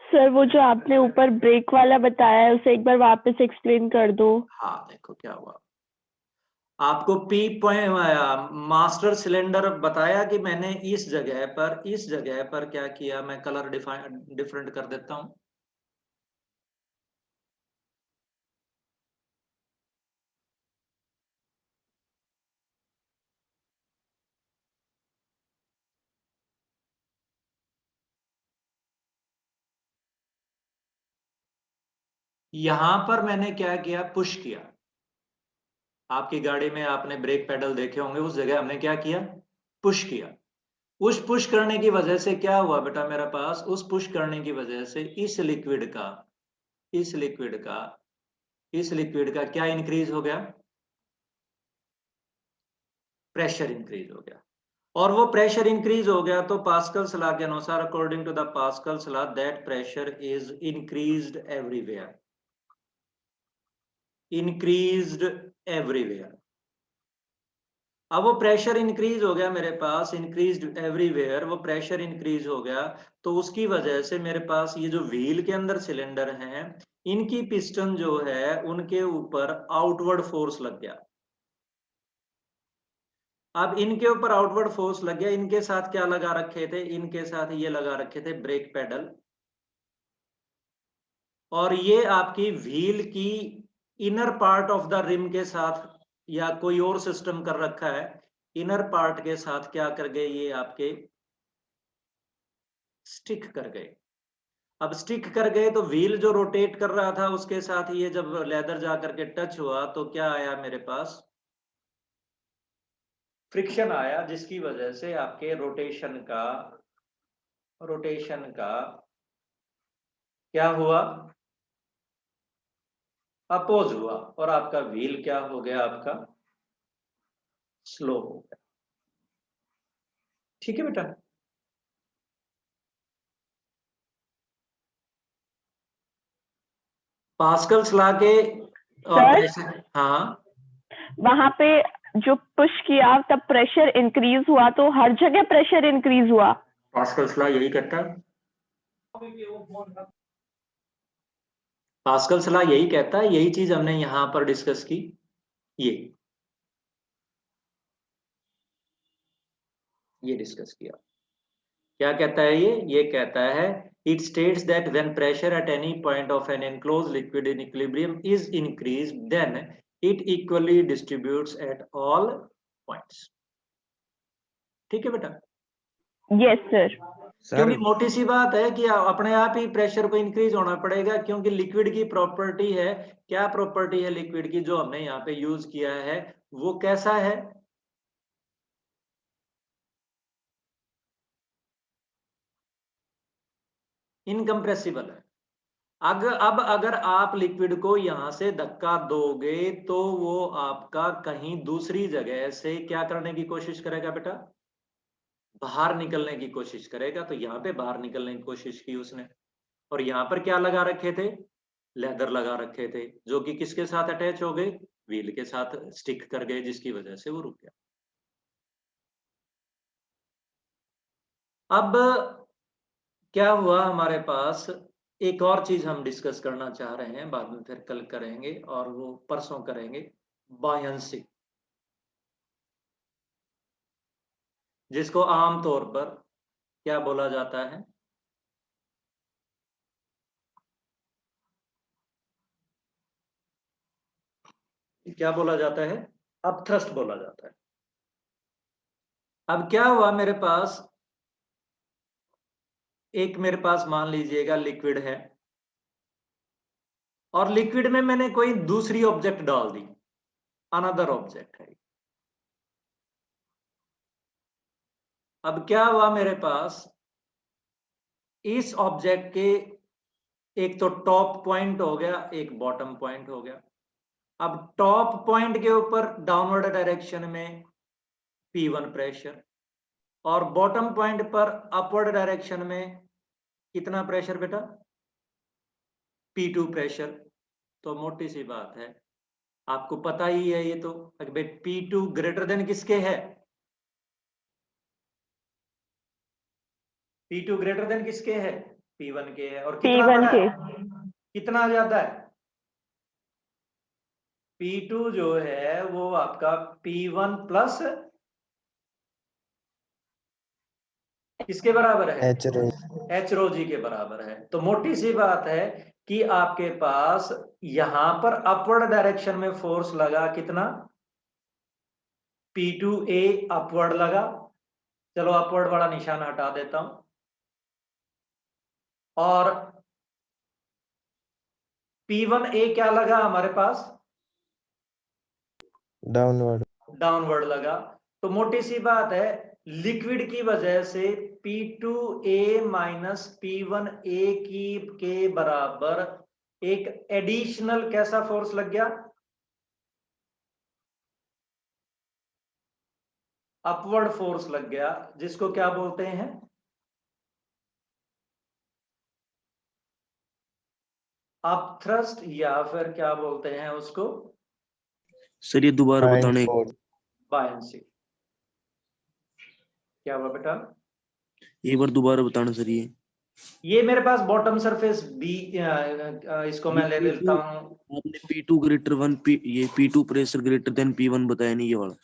सर, वो जो आपने ऊपर ब्रेक वाला बताया है उसे एक बार वापस एक्सप्लेन कर दो। हाँ, देखो क्या हुआ। आपको पी पॉइंट मास्टर सिलेंडर बताया कि मैंने इस जगह पर क्या किया, मैं कलर डिफरेंट कर देता हूं। यहां पर मैंने क्या किया? पुश किया। आपकी गाड़ी में आपने ब्रेक पेडल देखे होंगे, उस जगह हमने क्या किया? पुश किया। उस पुश करने की वजह से क्या हुआ बेटा मेरे पास? उस पुश करने की वजह से इस लिक्विड का क्या इंक्रीज हो गया? प्रेशर इंक्रीज हो गया। और वो प्रेशर इंक्रीज हो गया तो पास्कल्स लॉ के अनुसार, according to the Pascal's law, that pressure is increased everywhere. अब वो प्रेशर इंक्रीज हो गया मेरे पास, इंक्रीज्ड एवरीवेयर, वो प्रेशर इंक्रीज हो गया तो उसकी वजह से मेरे पास ये जो व्हील के अंदर सिलेंडर हैं, इनकी पिस्टन जो है उनके ऊपर आउटवर्ड फोर्स लग गया। अब इनके ऊपर आउटवर्ड फोर्स लग गया, इनके साथ क्या लगा रखे थे? इनके साथ ये लगा रखे थे ब्रेक पेडल, और ये आपकी व्हील की inner part of the rim के साथ या कोई और सिस्टम कर रखा है, इनर पार्ट के साथ क्या कर गए? ये आपके स्टिक कर गए। अब स्टिक कर गए तो व्हील जो रोटेट कर रहा था उसके साथ ये जब लेदर जा करके टच हुआ तो क्या आया मेरे पास? फ्रिक्शन आया, जिसकी वजह से आपके रोटेशन का क्या हुआ? अपोज हुआ, और आपका व्हील क्या हो गया? आपका स्लो हो गया। ठीक है बेटा। पास्कल्स लॉ के और प्रेशर, हाँ वहां पे जो पुश किया तब प्रेशर इंक्रीज हुआ, तो हर जगह प्रेशर इंक्रीज हुआ। पास्कल्स लॉ यही कहता है। पास्कल्स लॉ यही कहता है, यही चीज हमने यहां पर डिस्कस की। ये डिस्कस किया। क्या कहता है ये कहता है it states that when pressure at any point of an enclosed liquid in equilibrium is increased, then it equally distributes at all points. ठीक है बेटा? Yes sir. क्योंकि मोटी सी बात है कि अपने आप ही प्रेशर को इंक्रीज होना पड़ेगा, क्योंकि लिक्विड की प्रॉपर्टी है, क्या प्रॉपर्टी है लिक्विड की जो हमने यहाँ पे यूज किया है, वो कैसा है? इनकम्प्रेसिबल है। अब अगर आप लिक्विड को यहां से धक्का दोगे तो वो आपका कहीं दूसरी जगह से क्या करने की कोशिश करेगा बेटा, बाहर निकलने की कोशिश करेगा। तो यहाँ पे बाहर निकलने की कोशिश की उसने, और यहाँ पर क्या लगा रखे थे, लेदर लगा रखे थे, जो कि किसके साथ अटैच हो गए, व्हील के साथ स्टिक कर गए, जिसकी वजह से वो रुक गया। अब क्या हुआ हमारे पास, एक और चीज हम डिस्कस करना चाह रहे हैं, बाद में फिर कल करेंगे और वो परसों करेंगे, बायंसी, जिसको आमतौर पर क्या बोला जाता है, क्या बोला जाता है, अपथ्रस्ट बोला जाता है। अब क्या हुआ, मेरे पास मान लीजिएगा लिक्विड है, और लिक्विड में मैंने कोई दूसरी ऑब्जेक्ट डाल दी, अनदर ऑब्जेक्ट है। अब क्या हुआ मेरे पास, इस ऑब्जेक्ट के एक तो टॉप पॉइंट हो गया, एक बॉटम पॉइंट हो गया। अब टॉप पॉइंट के ऊपर डाउनवर्ड डायरेक्शन में P1 प्रेशर, और बॉटम पॉइंट पर अपवर्ड डायरेक्शन में कितना प्रेशर बेटा, P2 प्रेशर। तो मोटी सी बात है, आपको पता ही है ये तो, अगर P2 ग्रेटर देन किसके है, P2 ग्रेटर देन किसके है, P1 के है। और कितना P1 बड़ा के, है, कितना ज्यादा है, P2 जो है वो आपका P1 प्लस किसके बराबर है, एच रो जी के बराबर है। तो मोटी सी बात है कि आपके पास यहां पर अपवर्ड डायरेक्शन में फोर्स लगा कितना, P2A अपवर्ड लगा। चलो अपवर्ड वाला निशान हटा देता हूं, और P1A क्या लगा हमारे पास, डाउनवर्ड लगा। तो मोटी सी बात है, लिक्विड की वजह से P2A माइनस P1A के बराबर एक एडिशनल कैसा फोर्स लग गया, अपवर्ड फोर्स लग गया, जिसको क्या बोलते हैं, अपथ्रस्ट, या फिर क्या बोलते हैं उसको, सर ये दोबारा बताने, बायंसी। क्या हुआ बेटा, एक बार दोबारा बताना सर। ये मेरे पास बॉटम सरफेस बी, इसको मैं ले लेता हूं। आपने P2 ग्रेटर 1 ये P2 pressure greater than P1 बताया नहीं, ये वाला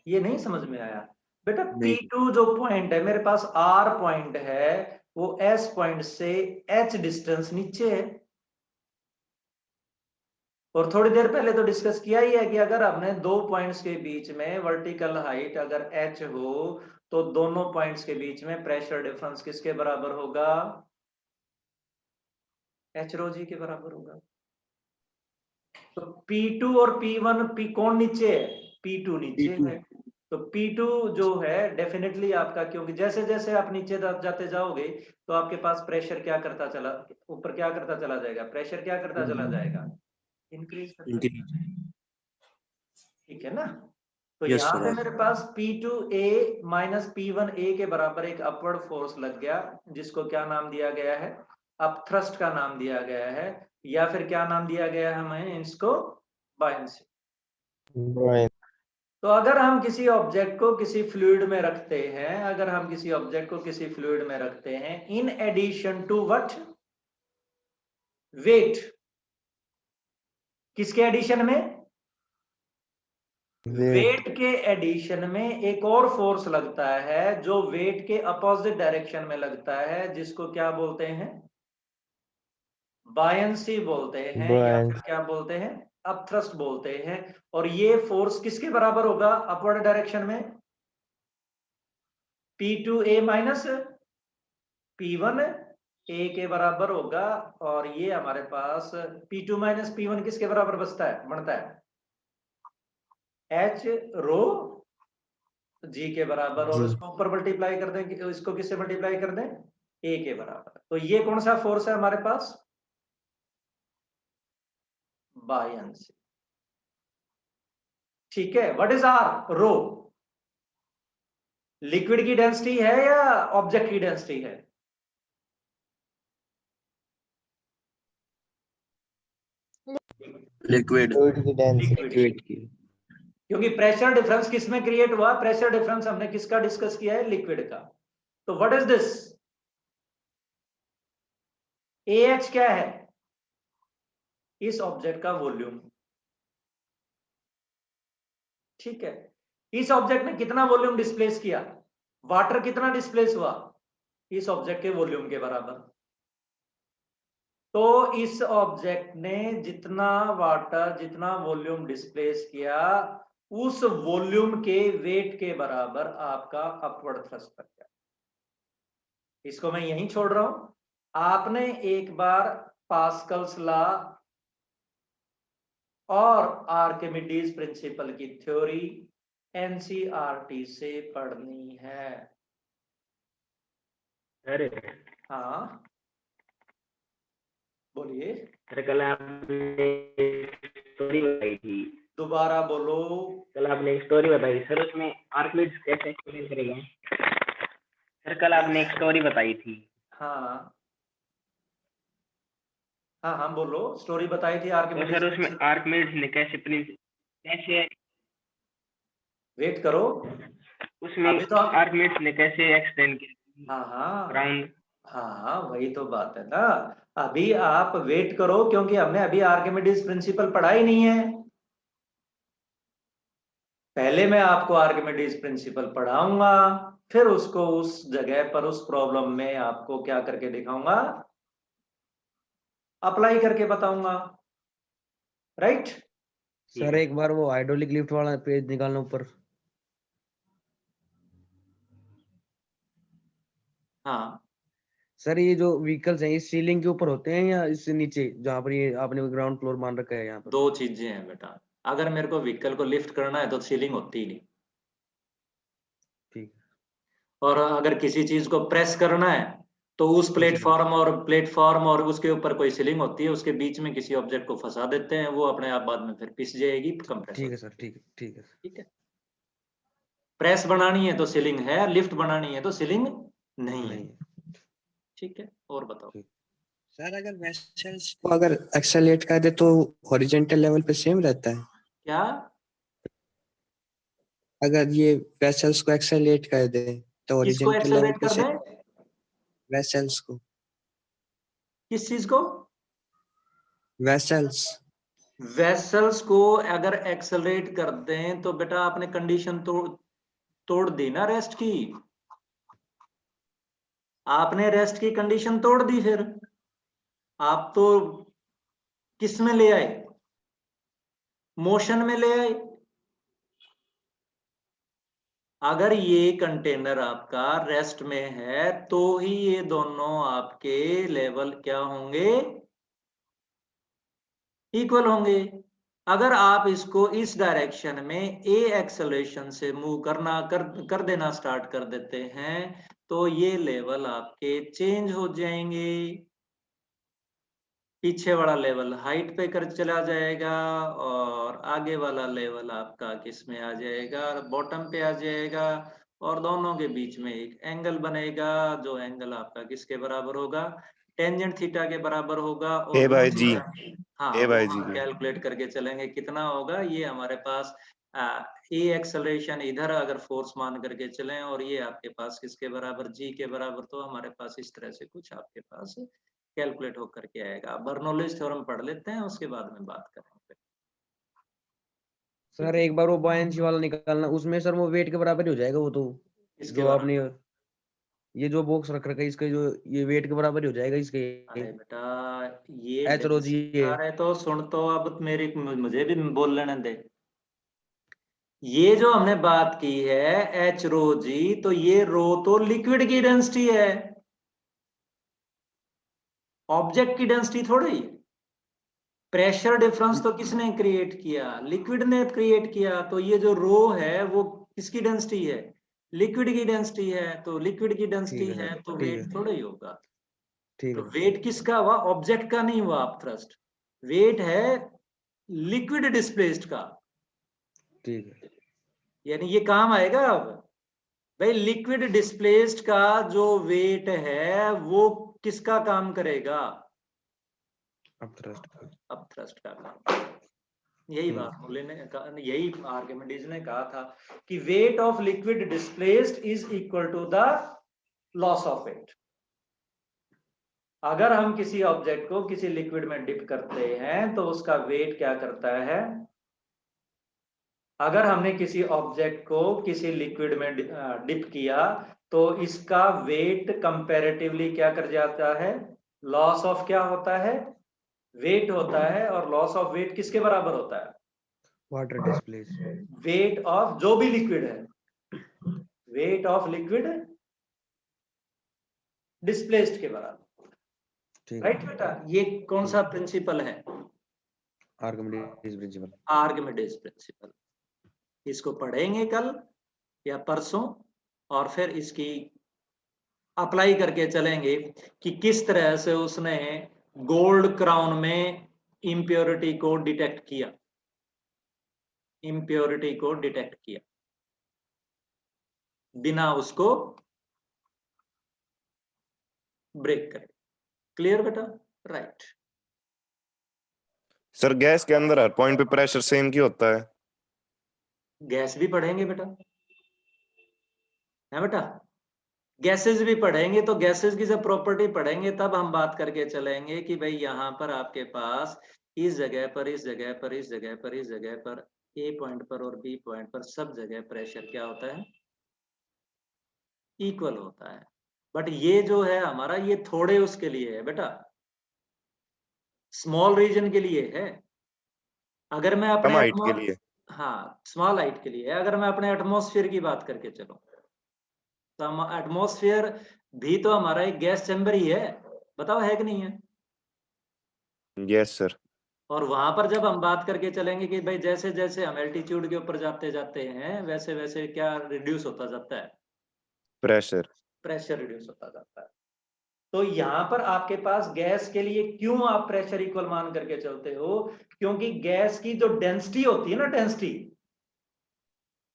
ये नहीं समझ में आया बेटा। नहीं। P2 जो पॉइंट है मेरे पास, R पॉइंट है, वो S पॉइंट से H डिस्टेंस नीचे है। और थोड़ी देर पहले तो डिस्कस किया ही है कि अगर हमने दो पॉइंट्स के बीच में वर्टिकल हाइट अगर H हो, तो दोनों पॉइंट्स के बीच में प्रेशर डिफरेंस किसके बराबर होगा, H रो जी के बराबर होगा। तो P2 और P1, कौन नीचे है, P2 नीचे P2 है। तो P2 जो है डेफिनेटली आपका, क्योंकि जैसे जैसे आप नीचे जाते जाओगे तो आपके पास प्रेशर क्या करता चला, ऊपर क्या करता चला जाएगा, प्रेशर क्या करता चला जाएगा, इंक्रीज करता इनके चला जाएगा। ठीक है ना। तो यस यहाँ सर। पे मेरे पास P2A माइनस P1A के बराबर एक अपवर्ड फोर्स लग गया, जिसको क्या नाम दिया गया है, अपथ्रस्ट का नाम दिया गया है, या फिर क्या नाम दिया गया है हमें इसको, बायंसी। तो अगर हम किसी ऑब्जेक्ट को किसी फ्लूइड में रखते हैं, अगर हम किसी ऑब्जेक्ट को किसी फ्लूइड में रखते हैं, in addition to what, weight, किसके एडिशन में, वेट के एडिशन में एक और फोर्स लगता है जो वेट के अपोजिट डायरेक्शन में लगता है, जिसको क्या बोलते हैं, बायंसी बोलते हैं, या फिर क्या बोलते हैं, अपथ्रस्ट बोलते हैं। और ये फोर्स किसके बराबर होगा अपवर्ड डायरेक्शन में, P2A माइनस P1A के बराबर होगा। और ये हमारे पास P2 माइनस P1 किसके बराबर बनता है, H रो जी के बराबर। और इसको ऊपर मल्टीप्लाई कर दें, इसको किससे मल्टीप्लाई कर दें, ए के बराबर। तो ये कौन सा फोर्स है हमारे पास? बायएंसी। ठीक है, what is R? Rho. Liquid की डेंसिटी है या ऑब्जेक्ट की डेंसिटी है? लिक्विड लिक्विड की। क्योंकि प्रेशर डिफरेंस किस में क्रिएट हुआ? प्रेशर डिफरेंस हमने किसका डिस्कस किया है? लिक्विड का। तो व्हाट इज दिस? AH क्या है? इस ऑब्जेक्ट का वॉल्यूम। ठीक है, इस ऑब्जेक्ट ने कितना वॉल्यूम डिस्प्लेस किया? वाटर कितना डिस्प्लेस हुआ? इस ऑब्जेक्ट के वॉल्यूम के बराबर। तो इस ऑब्जेक्ट ने जितना वाटर, जितना वॉल्यूम डिस्प्लेस किया, उस वॉल्यूम के वेट के बराबर आपका अपवर्ड थ्रस्ट लग गया। इसको मैं यहीं छोड़ रहा हूं। आपने एक बार पास्कल्स लॉ और आर्किमिडीज प्रिंसिपल की थ्योरी एनसीईआरटी से पढ़नी है। अरे हाँ बोलिए, सर, कल आपने स्टोरी बताई थी। दोबारा बोलो। कल आपने एक स्टोरी बताई सर, उसमें आर्किमिडीज कैसे एक्सप्लेन करेगा? सर कल आपने एक स्टोरी बताई थी। हाँ हाँ हाँ बोलो, स्टोरी बताई थी तो आर्किमिडीज। सर उसमें आर्किमिडीज ने कैसे वेट करो, उसमें अभी तो आप, आर्किमिडीज ने कैसे एक्सप्लेन किया हाँ हाँ ग्राउंड? हाँ वही तो बात है ना। अभी आप वेट करो, क्योंकि हमने अभी आर्किमिडीज प्रिंसिपल पढ़ा ही नहीं है। पहले मैं आपको आर्किमिडीज प्रिंसिपल पढ़ाऊंगा, फिर उसको उस जगह पर, उस प्रॉब्लम में आपको क्या करके दिखाऊंगा? अप्लाई करके बताऊंगा। राइट? सर एक बार वो हाइड्रोलिक लिफ्ट वाला पेज निकालना ऊपर। हाँ, सर ये जो व्हीकल्स हैं इस सीलिंग के ऊपर होते हैं या इससे नीचे, जहाँ पर ये आपने ग्राउंड फ्लोर मान रखा है यहाँ पर? दो चीजें हैं बेटा। अगर मेरे को व्हीकल को लिफ्ट करना है तो सीलिंग होती ही नहीं, ठीक है। और अगर किसी चीज को प्रेस करना है तो उस प्लेटफॉर्म और उसके ऊपर कोई सीलिंग होती है, उसके बीच में किसी ऑब्जेक्ट को फंसा देते हैं, वो अपने आप बाद में फिर पिस जाएगी, कंप्रेस ठीक है सर, ठीक है, ठीक है। ठीक है। प्रेस बनानी है तो सीलिंग है, लिफ्ट बनानी है तो सीलिंग नहीं है। नहीं, ठीक है, और बताओ। सर अगर वेसल्स को अगर एक्सेलेरेट कर दे तो हॉरिजॉन्टल लेवल पे सेम रहता है? क्या? अगर ये वेसल्स को एक्सेलेरेट कर दे तो किसको हॉरिजॉन्टल लेवल एक्सेलरेट पे कर सेम? दें? वेसल्स को। किस चीज को? वेसल्स। वेसल्स को अगर एक्सेलरेट कर दें तो बेटा आपने कंडीशन तोड़ दी ना रेस्ट की। आपने रेस्ट की कंडीशन तोड़ दी, फिर आप तो किस में ले आए? मोशन में ले आए। अगर ये कंटेनर आपका रेस्ट में है तो ही ये दोनों आपके लेवल क्या होंगे? इक्वल होंगे। अगर आप इसको इस डायरेक्शन में ए एक्सेलरेशन से मूव कर देना स्टार्ट कर देते हैं तो ये लेवल आपके चेंज हो जाएंगे। पीछे वाला लेवल हाइट पे कर चला जाएगा और आगे वाला लेवल आपका किस में आ जाएगा? बॉटम पे आ जाएगा, और दोनों के बीच में एक एंगल बनेगा, जो एंगल आपका किसके बराबर होगा? टेंजेंट थीटा के बराबर होगा। और ए बाय जी। हाँ, ए बाय जी। कैलकुलेट करके चलेंगे कितना होगा ये हमारे पास। ए एक्सेलरेशन इधर अगर फोर्स मान करके चलें और ये आपके पास किसके बराबर? जी के बराबर। तो हमारे पास इस तरह से कुछ आपके पास कैलकुलेट होकर के आएगा। बर्नौलीज थ्योरम पढ़ लेते हैं, उसके बाद में बात करेंगे। सर एक बार वो बायएंसी वाला निकालना, उसमें सर वो वेट के बराबर ही हो जाएगा वो तो, इसके जो बराबर? आपने ये जो बॉक्स रख रखा है इसके, जो ये वेट के बराबर ही हो जाएगा इसके। अरे बेटा ये एच रो जी है। अरे तो सुन, तो अब मुझे भी बोल लेने दे। ये जो हमने बात की है एच रो जी, तो ये रो तो लिक्विड की डेंसिटी है, ऑब्जेक्ट की डेंसिटी थोड़ी। प्रेशर डिफरेंस तो किसने क्रिएट किया? लिक्विड ने क्रिएट किया। तो ये जो रो है वो किसकी डेंसिटी है? लिक्विड की डेंसिटी है तो लिक्विड की डेंसिटी ठीक है है सर, तो ठीक वेट है, थोड़ा ही होगा। ठीक तो है, वेट किसका हुआ? ऑब्जेक्ट का नहीं हुआ आप थ्रस्ट, वेट है लिक्विड डिस्प्लेस्ड का। ठीक है, यानी ये काम आएगा अब भाई, लिक्विड डिस्प्लेस्ड का जो वेट है वो किसका काम करेगा? अब थ्रस्ट का। अब थ्रस्ट का काम। यही ठीक बात मूल्य ने यही आर्किमिडीज ने कहा था कि weight of liquid displaced is equal to the loss of weight. अगर हम किसी ऑब्जेक्ट को किसी लिक्विड में डिप करते हैं तो उसका वेट क्या करता है? अगर हमने किसी ऑब्जेक्ट को किसी लिक्विड में डिप किया तो इसका वेट कंपैरेटिवली क्या कर जाता है? लॉस ऑफ क्या होता है? वेट होता है। और लॉस ऑफ वेट किसके बराबर होता है? Water displace. वेट ऑफ जो भी लिक्विड है, वेट ऑफ लिक्विड डिस्प्लेस्ड के बराबर। ठीक राइट है, बेटा, ये कौन सा प्रिंसिपल है? Archimedes principal. Archimedes principal. इसको पढ़ेंगे कल या परसों और फिर इसकी अप्लाई करके चलेंगे कि किस तरह से उसने गोल्ड क्राउन में इम्प्योरिटी को डिटेक्ट किया, इम्प्योरिटी को डिटेक्ट किया बिना उसको ब्रेक करे। क्लियर बेटा? राइट। सर गैस के अंदर हर पॉइंट पे प्रेशर सेम क्यों होता है? गैस भी पढ़ेंगे बेटा, है बेटा, गैसेस भी पढ़ेंगे। तो गैसेस की जब प्रॉपर्टी पढ़ेंगे तब हम बात करके चलेंगे कि भाई यहां पर आपके पास इस जगह पर, इस जगह पर, इस जगह पर, इस जगह पर, ए पॉइंट पर और बी पॉइंट पर सब जगह प्रेशर क्या होता है? इक्वल होता है। बट ये जो है हमारा, ये थोड़े उसके लिए है बेटा, स्मॉल रीजन के लिए है। अगर मैं कम अपने हाइट के लिए। हाँ, स्मॉल हाइट के लिए है। अगर मैं अपने एटमॉस्फेयर की बात करके चलूं तो एटमॉस्फेयर भी तो हमारा एक गैस चैम्बर ही है, बताओ है कि नहीं है? Yes sir. और वहां पर जब हम बात करके चलेंगे कि भाई जैसे जैसे हम एल्टीट्यूड के ऊपर जाते जाते हैं वैसे वैसे क्या रिड्यूस होता जाता है? प्रेशर। प्रेशर रिड्यूस होता जाता है। तो यहाँ पर आपके पास गैस के लिए क्यों आप प्रेशर इक्वल मान करके चलते हो? क्योंकि गैस की जो डेंसिटी होती है ना, डेंसिटी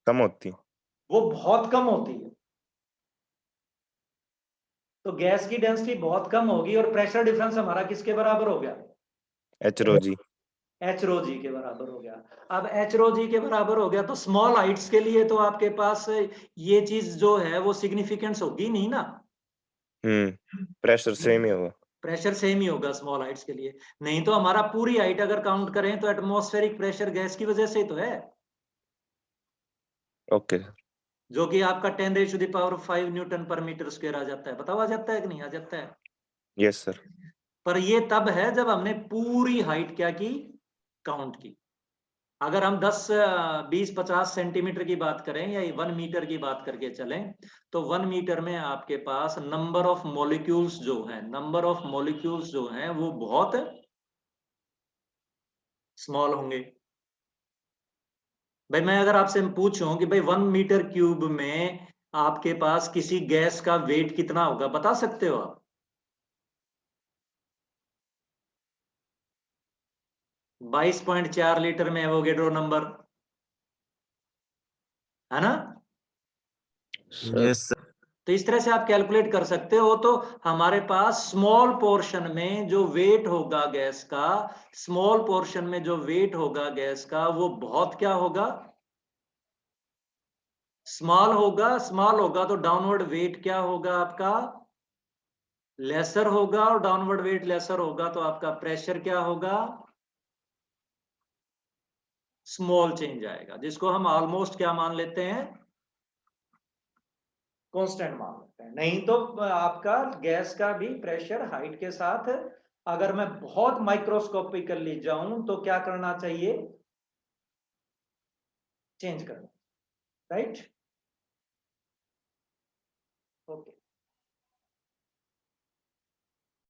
कम होती। वो बहुत कम होती है। तो गैस की डेंसिटी बहुत कम होगी और प्रेशर डिफरेंस हमारा किसके बराबर हो गया? एच रो जी। एच रो जी के बराबर हो गया। अब एच रो जी के बराबर हो गया तो स्मॉल हाइट्स के लिए तो आपके पास ये चीज जो है वो सिग्निफिकेंस होगी नहीं ना। प्रेशर सेम ही होगा। प्रेशर सेम ही होगा स्मॉल हाइट्स के लिए। नहीं तो हमारा पूरी हाइट अगर काउंट करें तो एटमॉस्फेरिक प्रेशर गैस की वजह से ही तो है, ओके। जो कि आपका 10⁵ न्यूटन पर मीटर स्क्वायर आ जाता है। बताओ आ जाता है कि नहीं आ जाता है? Yes sir. पर ये तब है जब हमने पूरी हाइट क्या की? काउंट की। अगर हम 10, 20, 50 सेंटीमीटर की बात करें या 1 मीटर की बात करके चलें तो 1 मीटर में आपके पास नंबर ऑफ मॉलिक्यूल्स जो हैं, नंबर ऑफ मॉलिक्यूल्स जो हैं वो बहुत स्मॉल होंगे। भाई मैं अगर आपसे पूछूं कि भाई 1 मीटर क्यूब में आपके पास किसी गैस का वेट कितना होगा, बता सकते हो आप? 22.4 लीटर में एवोगैड्रो नंबर, है ना? Yes sir. तो इस तरह से आप कैलकुलेट कर सकते हो। तो हमारे पास स्मॉल पोर्शन में जो वेट होगा गैस का, स्मॉल पोर्शन में जो वेट होगा गैस का वो बहुत क्या होगा? स्मॉल होगा। स्मॉल होगा तो डाउनवर्ड वेट क्या होगा आपका? लेसर होगा। और डाउनवर्ड वेट लेसर होगा तो आपका प्रेशर क्या होगा? स्मॉल चेंज आएगा, जिसको हम ऑलमोस्ट क्या मान लेते हैं? कांस्टेंट मान लेते हैं। नहीं तो आपका गैस का भी प्रेशर हाइट के साथ, अगर मैं बहुत माइक्रोस्कोपिकली जाऊं तो क्या करना चाहिए? चेंज करना, राइट?